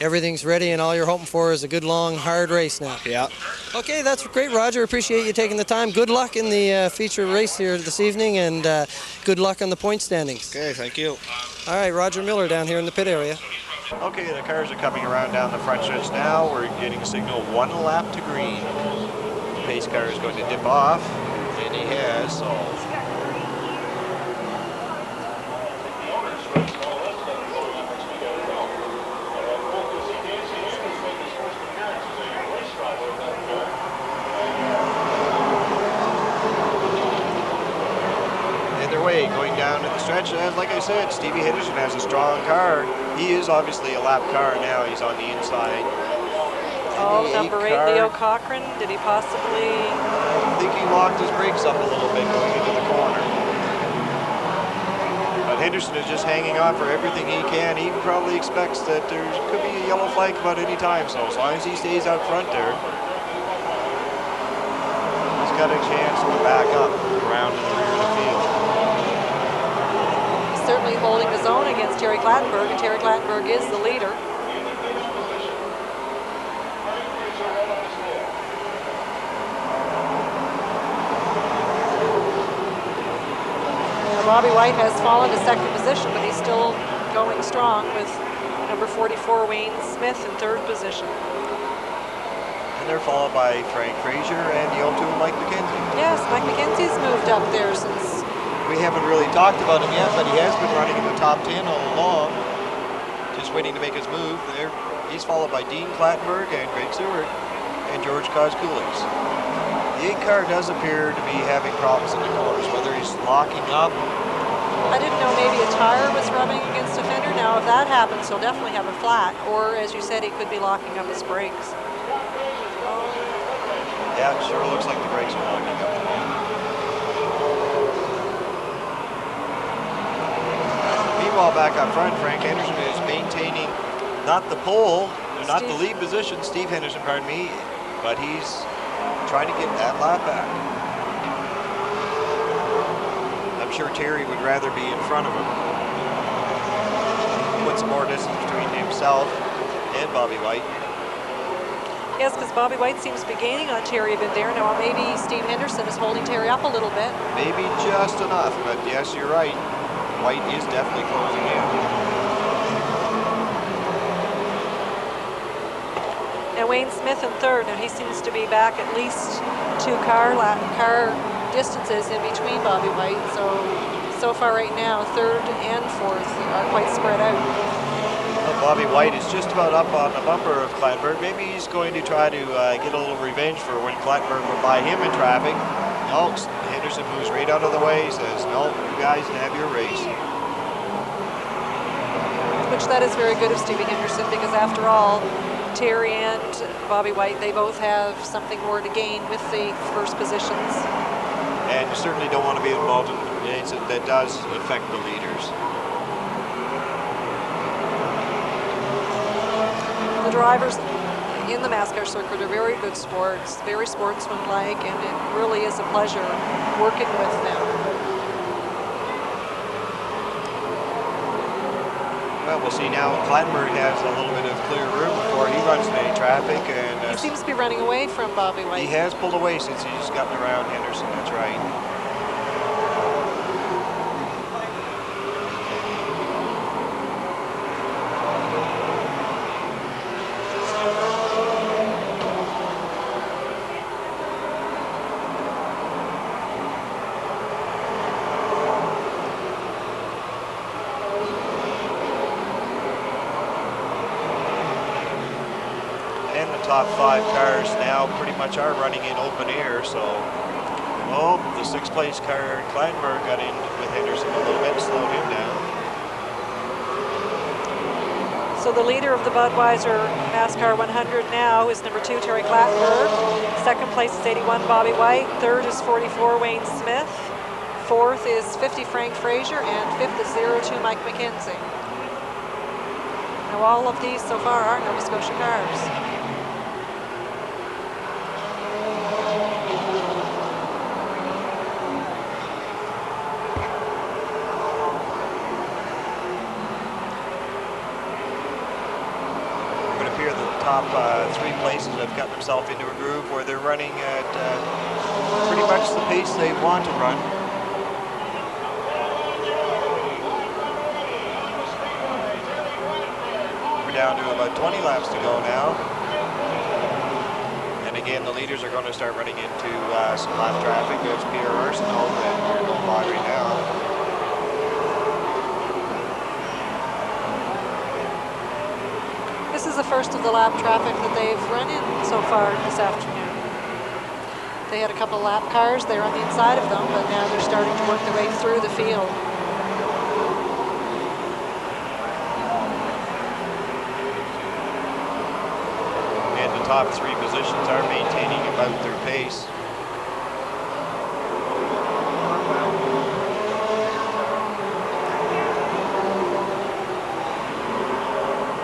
Everything's ready, and all you're hoping for is a good, long, hard race now. Yeah. Okay, that's great, Roger. Appreciate you taking the time. Good luck in the feature race here this evening, and good luck on the point standings. Okay, thank you. All right, Roger Miller down here in the pit area. Okay, the cars are coming around down the front stretch now. We're getting a signal 1 lap to green. The pace car is going to dip off, and he has. Going down at the stretch, and like I said, Stevie Henderson has a strong car. He is obviously a lap car now. He's on the inside. Oh, number 8, Leo Cochran. Did he possibly? I think he locked his brakes up a little bit going into the corner. But Henderson is just hanging on for everything he can. He probably expects that there could be a yellow flag about any time. So as long as he stays out front there, he's got a chance to back up around in the rear of the field. Certainly holding his own against Terry Clattenburg, and Terry Clattenburg is the leader. Now, Bobby White has fallen to 2nd position, but he's still going strong with number 44 Wayne Smith in 3rd position. And they're followed by Frank Frazier and the old 2 Mike McKenzie. Yes, Mike McKenzie's moved up there since. We haven't really talked about him yet, but he has been running in the top 10 all along. Just waiting to make his move. There, he's followed by Dean Clattenburg and Greg Seward and George Kozkulis. The 8 car does appear to be having problems in the corners, whether he's locking up. I didn't know maybe a tire was rubbing against a fender. Now, if that happens, he'll definitely have a flat. Or, as you said, he could be locking up his brakes. Yeah, it sure looks like the brakes are locking up. Meanwhile, back up front, Frank Henderson is maintaining not the pole, not the lead position, Steve Henderson, pardon me, but he's trying to get that lap back. I'm sure Terry would rather be in front of him. Put some more distance between himself and Bobby White. Yes, because Bobby White seems to be gaining on Terry a bit there. Now, maybe Steve Henderson is holding Terry up a little bit. Maybe just enough, but yes, you're right. White is definitely closing in. Now Wayne Smith in 3rd. Now he seems to be back at least 2 car distances in between Bobby White. So far right now, 3rd and 4th are quite spread out. Well, Bobby White is just about up on the bumper of Clattenburg. Maybe he's going to try to get a little revenge for when Clattenburg would buy him in traffic. No, Henderson moves right out of the way. He says, no, you guys can have your race. Which that is very good of Stevie Henderson, because after all, Terry and Bobby White, they both have something more to gain with the first positions. And you certainly don't want to be involved in an incident that does affect the leaders. The drivers in the MASCAR circuit are very good sports, very sportsmanlike, and it really is a pleasure working with them. Well, we'll see now. Clattenburg has a little bit of clear room before he runs into any traffic. And he seems to be running away from Bobby White. He has pulled away since he's gotten around Henderson, that's right. top 5 cars now pretty much are running in open air, so the 6th place car, Clattenburg, got in with Henderson a little bit, slowed him down. So the leader of the Budweiser MASCAR 100 now is number 2, Terry Clattenburg. 2nd place is 81, Bobby White. 3rd is 44, Wayne Smith. 4th is 50, Frank Frazier, and 5th is 02, Mike McKenzie. Now all of these so far are Nova Scotia cars. It would appear the top 3 places have gotten themselves into a groove where they're running at pretty much the pace they want to run. Down to about 20 laps to go now. And again, the leaders are going to start running into some lap traffic. There's Peter Arsenault that we're going by right now. This is the first of the lap traffic that they've run in so far this afternoon. They had a couple lap cars. They were on the inside of them, but now they're starting to work their way through the field. Top 3 positions are maintaining about their pace.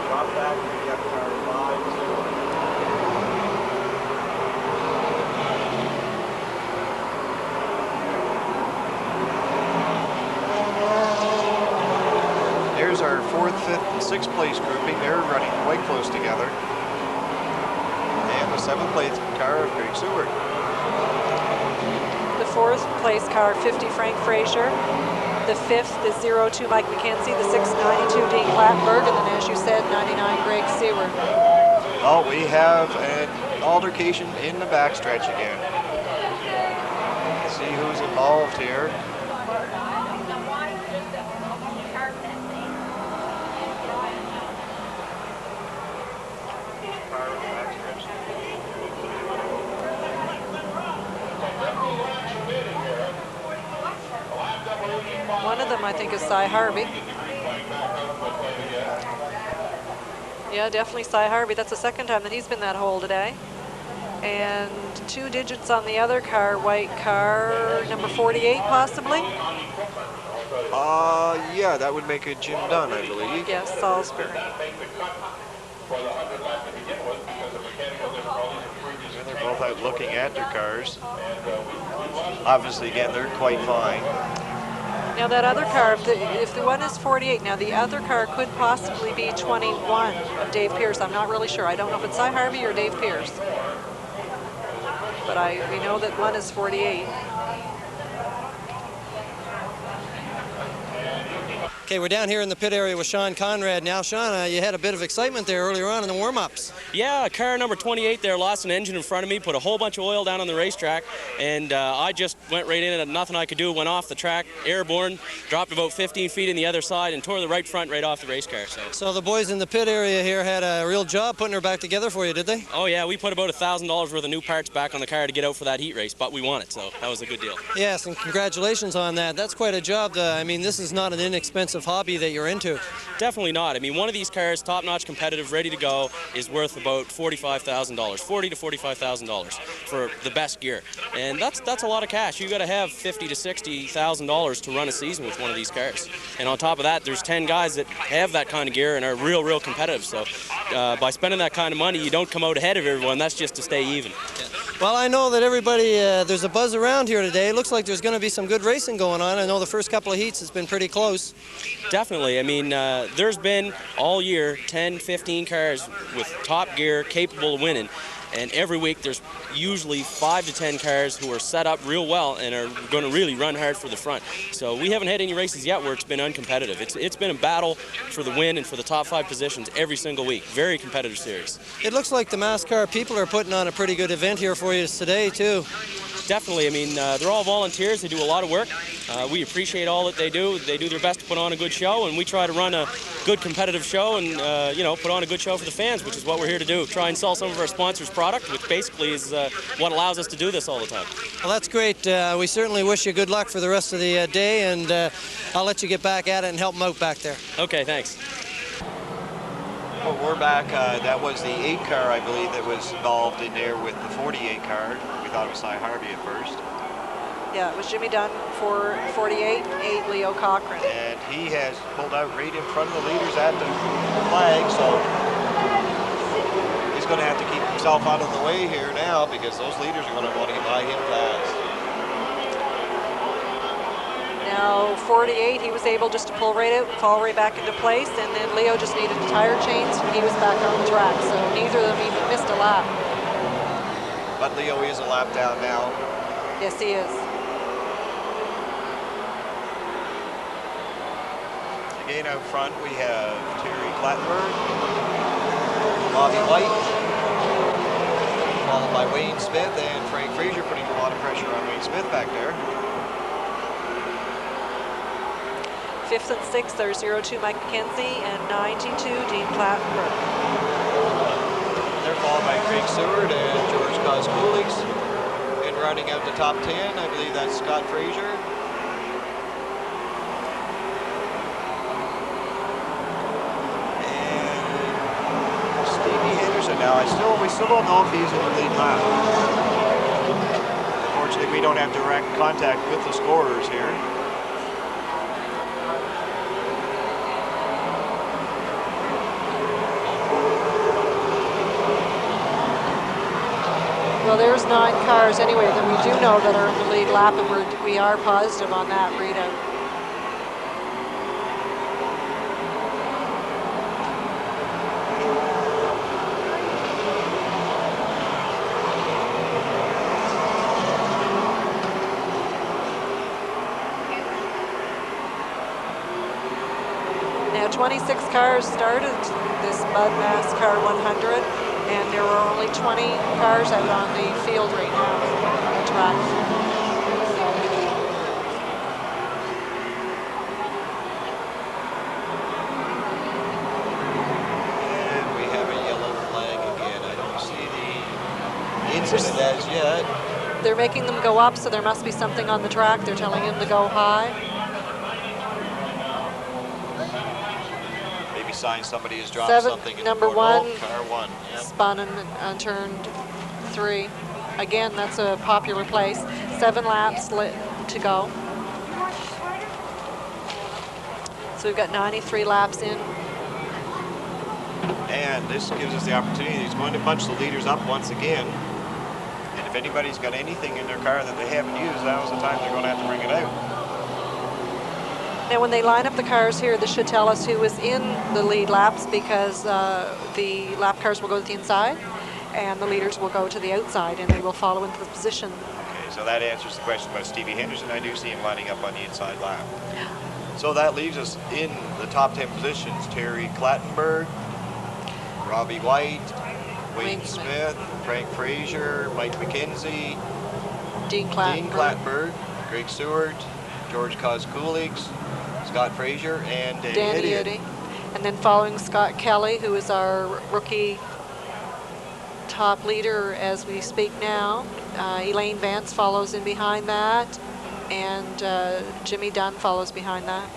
Drop back, we got car 5. There's our 4th, 5th, and 6th place grouping. They're running quite close together. The 7th place car of Greg Seward. The 4th place car, 50, Frank Frazier. The 5th is 02, Mike McKenzie. The 6th, 92, Dean Clattenburg. And then, as you said, 99, Greg Seward. Oh, we have an altercation in the backstretch again. Let's see who's involved here. One of them, I think, is Cy Harvey. Yeah, definitely Cy Harvey. That's the 2nd time that he's been that hole today. And 2 digits on the other car, white car, number 48, possibly? Yeah, that would make it Jim Dunn, I believe. Yes, Salisbury. They're both out looking at their cars. Obviously, again, they're quite fine. Now that other car, if the one is 48, now the other car could possibly be 21 of Dave Pierce. I'm not really sure. I don't know if it's Cy Harvey or Dave Pierce. But we know that one is 48. Okay, we're down here in the pit area with Sean Conrad now. Sean, you had a bit of excitement there earlier on in the warm-ups. Yeah, car number 28 there lost an engine in front of me, put a whole bunch of oil down on the racetrack, and I just went right in and nothing I could do, went off the track, airborne, dropped about 15 feet in the other side, and tore the right front right off the race car. So the boys in the pit area here had a real job putting her back together for you, did they? Oh yeah, we put about $1,000 worth of new parts back on the car to get out for that heat race, but we won it, so that was a good deal. Yes, and congratulations on that. That's quite a job. I mean, this is not an inexpensive hobby that you're into. Definitely not. I mean, one of these cars, top-notch competitive, ready to go, is worth about $45,000, $40,000 to $45,000 for the best gear, and that's a lot of cash. You got to have $50,000 to $60,000 to run a season with one of these cars, and on top of that, there's 10 guys that have that kind of gear and are real competitive. So by spending that kind of money, you don't come out ahead of everyone. That's just to stay even. Yeah. Well, I know that everybody, there's a buzz around here today. It looks like there's going to be some good racing going on. I know the first couple of heats has been pretty close. Definitely. I mean, there's been all year 10, 15 cars with top gear capable of winning. And every week there's usually 5 to 10 cars who are set up real well and are going to really run hard for the front. So we haven't had any races yet where it's been uncompetitive. It's been a battle for the win and for the top 5 positions every single week. Very competitive series. It looks like the MASCAR people are putting on a pretty good event here for you today, too. definitely, I mean, they're all volunteers. They do a lot of work. We appreciate all that they do. They do their best to put on a good show, and we try to run a good competitive show and, you know, put on a good show for the fans, which is what we're here to do. Try and sell some of our sponsors' product, which basically is what allows us to do this all the time. Well, that's great. We certainly wish you good luck for the rest of the day, and I'll let you get back at it and help them out back there. Okay, thanks. Well, we're back. That was the 8 car, I believe, that was involved in there with the 48 car. We thought it was Cy Harvey at first. Yeah, it was Jimmy Dunn for 48, 8 Leo Cochran. And he has pulled out right in front of the leaders at the flag, so he's going to have to keep himself out of the way here now because those leaders are going to want to get by him fast. Now 48, he was able just to pull right out, fall right back into place, and then Leo just needed a tire change, and he was back on the track. So neither of them even missed a lap. But Leo is a lap down now. Yes, he is. Again, out front we have Terry Clattenburg, Bobby White, followed by Wayne Smith and Frank Frazier, putting a lot of pressure on Wayne Smith back there. 5th and 6th are 02 Mike McKenzie and 92 Dean Clattenburg. They're followed by Craig Seward and George Koskuliks. And rounding out the top 10, I believe that's Scott Frazier. And Stevie Henderson. Now, we still don't know if he's in the lead lap. Unfortunately, we don't have direct contact with the scorers here. Well, there's 9 cars anyway that we do know that are in the lead lap, and we are positive on that readout. Now 26 cars started this Bud MASCAR 100. And there are only 20 cars out on the field right now on the track. And we have a yellow flag again. I don't see the incident as yet. They're making them go up, so there must be something on the track. They're telling him to go high. Sign somebody has dropped 7, something in number the 1 car 1, yeah. spun and turned 3. Again, that's a popular place. 7 laps to go. So we've got 93 laps in. And this gives us the opportunity. He's going to bunch the leaders up once again. And if anybody's got anything in their car that they haven't used, that was the time they're going to have to bring it out. Now, when they line up the cars here, this should tell us who is in the lead laps because the lap cars will go to the inside and the leaders will go to the outside and they will follow into the position. Okay, so that answers the question about Stevie Henderson. I do see him lining up on the inside lap. So that leaves us in the top 10 positions. Terry Clattenburg, Robbie White, Wayne Smith, Frank Frazier, Mike McKenzie, Dean Clattenburg, Greg Seward, George Koskuliks, Scott Frazier, and Danny Idiot. And then following Scott Kelly, who is our rookie top leader as we speak now. Elaine Vance follows in behind that, and Jimmy Dunn follows behind that.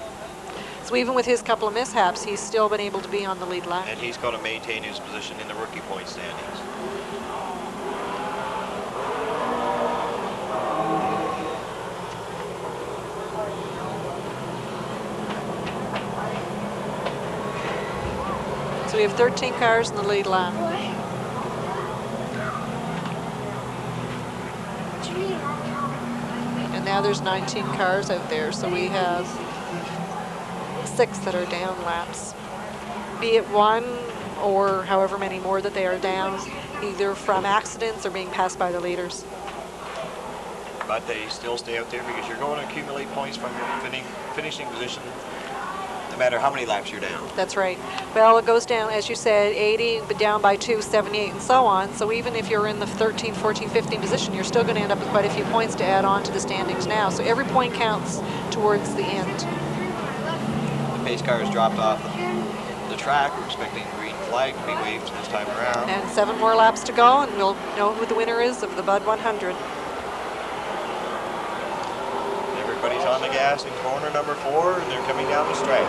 So even with his couple of mishaps, he's still been able to be on the lead lap. And he's going to maintain his position in the rookie point standings. So we have 13 cars in the lead lap. And now there's 19 cars out there, so we have 6 that are down laps. Be it 1 or however many more that they are down, either from accidents or being passed by the leaders. But they still stay out there because you're going to accumulate points from your finishing position. The no matter how many laps you're down. That's right. Well, it goes down, as you said, 80, but down by 2, 78, and so on. So even if you're in the 13, 14, 15 position, you're still going to end up with quite a few points to add on to the standings now. So every point counts towards the end. The pace car has dropped off the track. We're expecting the green flag to be waved this time around. And 7 more laps to go, and we'll know who the winner is of the Bud 100. Everybody's on the gas in corner number 4, and they're coming down the stretch.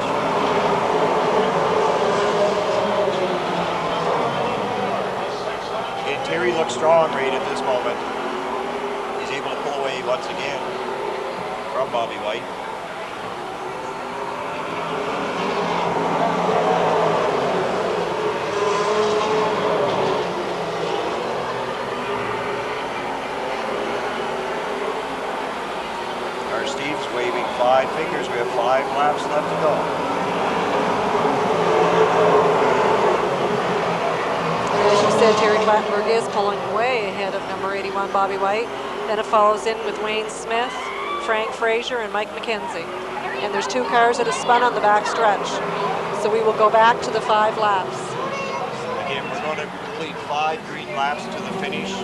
And Terry looks strong right at this moment. He's able to pull away once again from Bobby White. Steve's waving 5 fingers. We have 5 laps left to go. As you said, Terry Clattenburg is pulling way ahead of number 81, Bobby White. Then it follows in with Wayne Smith, Frank Frazier, and Mike McKenzie. And there's 2 cars that have spun on the back stretch. So we will go back to the 5 laps. Again, we're going to complete 5 green laps to the finish.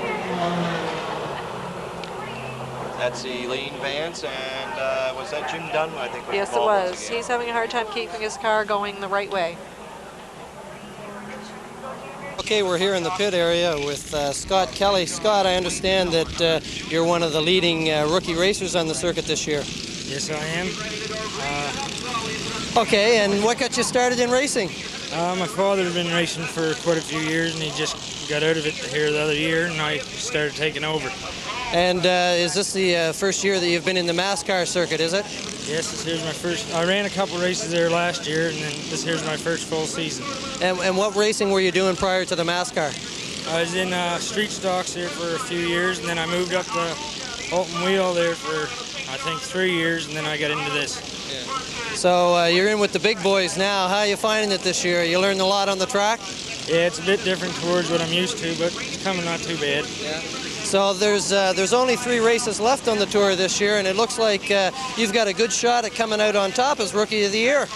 That's Elaine Vance, and was that Jim Dunn? I think. Yes, it was. He's having a hard time keeping his car going the right way. Okay, we're here in the pit area with Scott Kelly. Scott, I understand that you're one of the leading rookie racers on the circuit this year. Yes, I am. Okay, and what got you started in racing? My father had been racing for quite a few years, and he just got out of it here the other year, and I started taking over. And is this the first year that you've been in the MASCAR circuit, is it? Yes, this here's my first. I ran a couple races there last year, and then this here's my first full season. And what racing were you doing prior to the MASCAR? I was in street stocks there for a few years, and then I moved up to Alton Wheel there for, I think, 3 years, and then I got into this. Yeah. So you're in with the big boys now. How are you finding it this year? You learned a lot on the track? Yeah, it's a bit different towards what I'm used to, but it's coming not too bad. Yeah. So there's only 3 races left on the tour this year, and it looks like you've got a good shot at coming out on top as Rookie of the Year.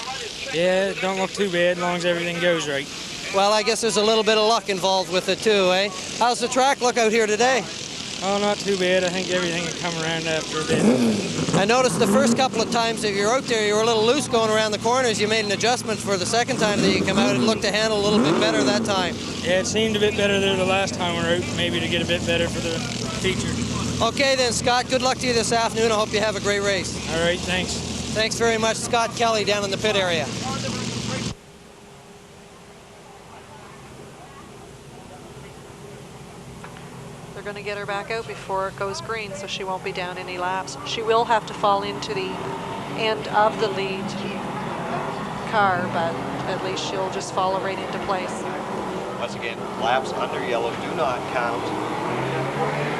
Yeah, it don't look too bad as long as everything goes right. Well, I guess there's a little bit of luck involved with it too, eh? How's the track look out here today? Oh, not too bad. I think everything will come around after a bit. I noticed the first couple of times that you're out there, you were a little loose going around the corners. You made an adjustment for the second time that you come out and looked to handle a little bit better that time. Yeah, it seemed a bit better there the last time we were out, maybe to get a bit better for the feature. Okay then, Scott, good luck to you this afternoon. I hope you have a great race. All right, thanks. Thanks very much, Scott Kelly down in the pit area. They're going to get her back out before it goes green, so she won't be down any laps. She will have to fall into the end of the lead car, but at least she'll just follow right into place. Once again, laps under yellow do not count.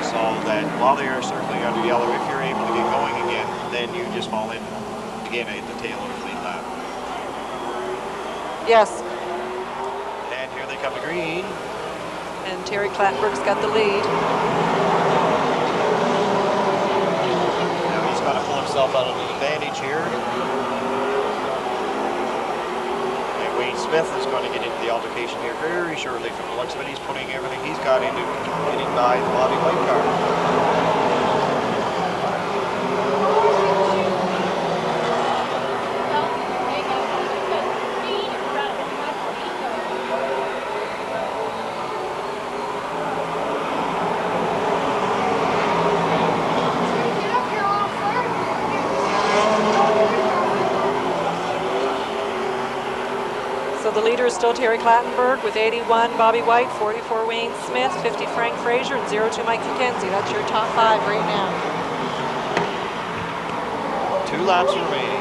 So that while they are circling under yellow, if you're able to get going again, then you just fall in again at the tail of the lead lap. Yes. And here they come to green. And Terry Clattenburg's got the lead. Now he's got to pull himself out of the advantage here. And Wayne Smith is going to get into the altercation here very shortly. From the looks of it, he's putting everything he's got into getting by the Bobby White car. The leader is still Terry Clattenburg with 81 Bobby White, 44 Wayne Smith, 50 Frank Frazier, and 02 Mike McKenzie. That's your top 5 right now. 2 laps remaining.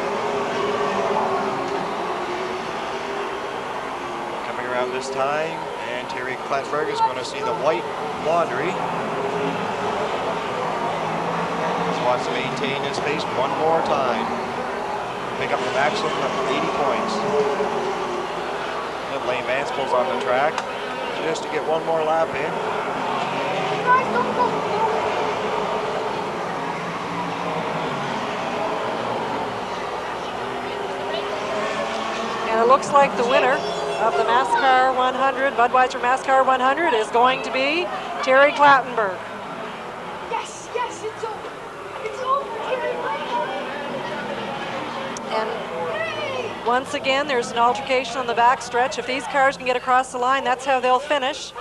Coming around this time, and Terry Clattenburg is going to see the white laundry. Just wants to maintain his pace one more time. Pick up the maximum of 80 points. Lane Vance pulls on the track just to get one more lap in. And it looks like the winner of the MASCAR 100, Budweiser MASCAR 100, is going to be Terry Clattenburg. Yes, yes, it's over. It's over, Terry. And once again, there's an altercation on the backstretch. If these cars can get across the line, that's how they'll finish.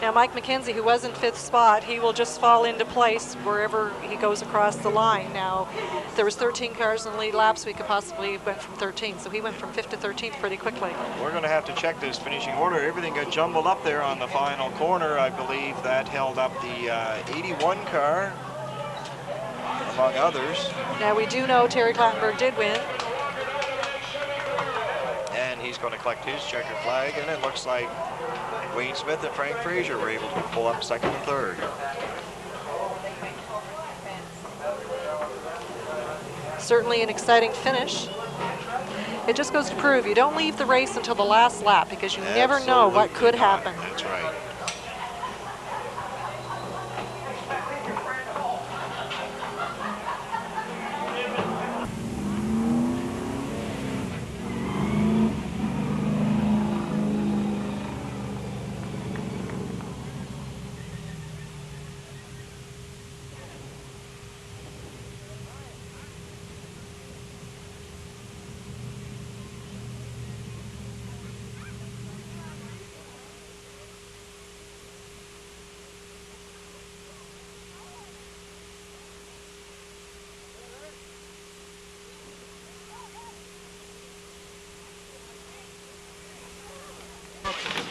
Now, Mike McKenzie, who was in 5th spot, he will just fall into place wherever he goes across the line. Now, if there was 13 cars in the lead laps, we could possibly have went from 13. So he went from 5th to 13th pretty quickly. We're going to have to check this finishing order. Everything got jumbled up there on the final corner. I believe that held up the 81 car, among others. Now, we do know Terry Clattenburg did win. And he's going to collect his checker flag, and it looks like Wayne Smith and Frank Frazier were able to pull up 2nd and 3rd. Certainly an exciting finish. It just goes to prove you don't leave the race until the last lap because you never know what could happen. That's right.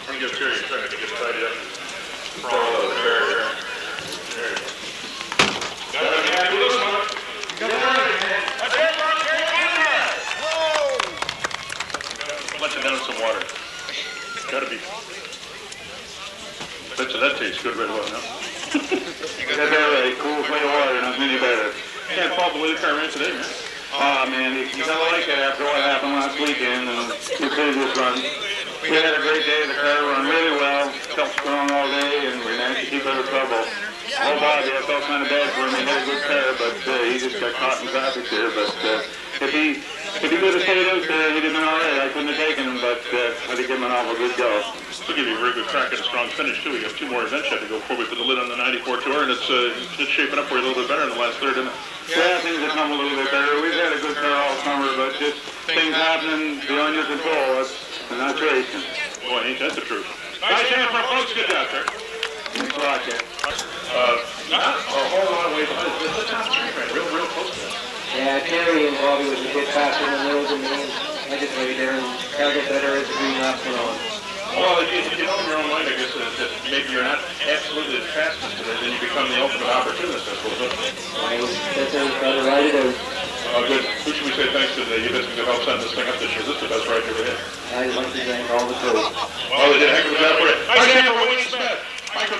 I think Terry's trying to get tied up. There. Let you down some water. Gotta be. Bet you that tastes good right well now. You got that cool, clean water, not any better. Can't fault the way the car ran today, man. Man, you gotta like it after what happened last weekend and the previous run. We had a great day. The car ran really well, felt strong all day, and we managed to keep out of trouble. Oh, Bobby, I felt kind of bad for him. He had a good car, but he just got caught in traffic there. But if he could have stayed out there, he'd have been all right. I couldn't have taken him, but I think him an awful good go. We'll give you a very good crack at a strong finish, too. We have 2 more events yet to go before we put the lid on the 94 Tour, and it's shaping up for you a little bit better in the last third, isn't it? Yeah, things have come a little bit better. We've had a good car all summer, but just things happening beyond your control. And that's racing. Boy, ain't that the truth. Nice hand from folks. Good job, sir. Thanks a lot, Ken. Not a whole lot of way behind. The top 3 ran real close to that. Yeah, Terry and Bobby was a bit faster than Mills and me. I just waited there and got a bit better as the green laps went on. Well, you know in your own mind, I guess, that maybe you're not absolutely the fastest today, then you become the ultimate opportunist, I suppose. I was better, got to ride it out. Oh, good. Who should we say thanks to today? You've had some good help setting this thing up this year. This is the best ride you've ever had. I'd like to thank all the crew. Well, they did a heck of a job for you. Nice hand for Wayne Smith. Michael.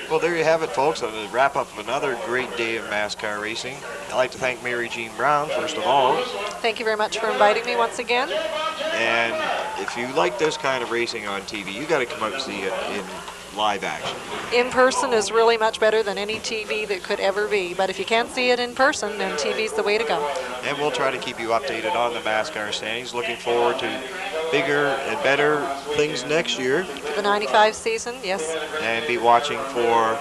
Well, there you have it, folks. On the wrap up of another great day of MASCAR racing. I'd like to thank Mary Jean Brown, first of all. Thank you very much for inviting me once again. And if you like this kind of racing on TV, you got to come out and see it in live action. In person is really much better than any TV that could ever be. But if you can't see it in person, then TV's the way to go. And we'll try to keep you updated on the MASCAR standings. Looking forward to bigger and better things next year. For the 95 season, yes. And be watching for,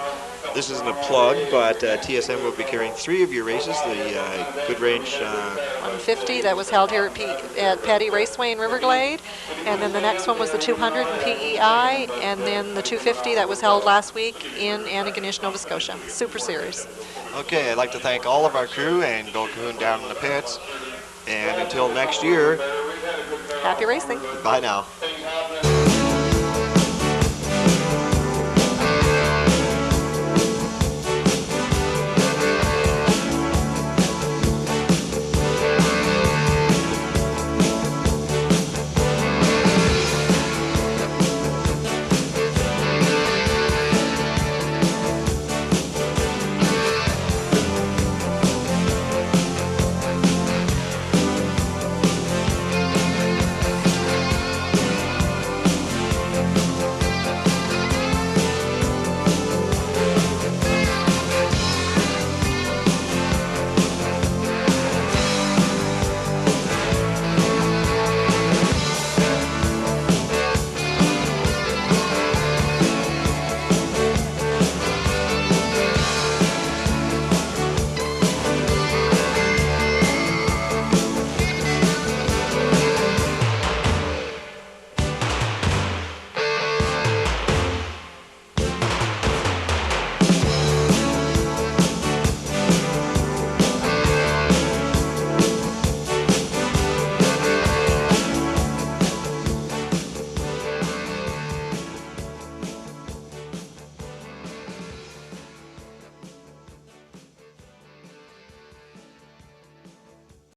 this isn't a plug, but TSM will be carrying 3 of your races. The Good Range 150 that was held here at Paddy Raceway in Riverglade. And then the next one was the 200 in PEI. And then the 250 that was held last week in Antigonish, Nova Scotia. Super Series. Okay, I'd like to thank all of our crew and Bill Cahoon down in the pits. And until next year, happy racing. Bye now.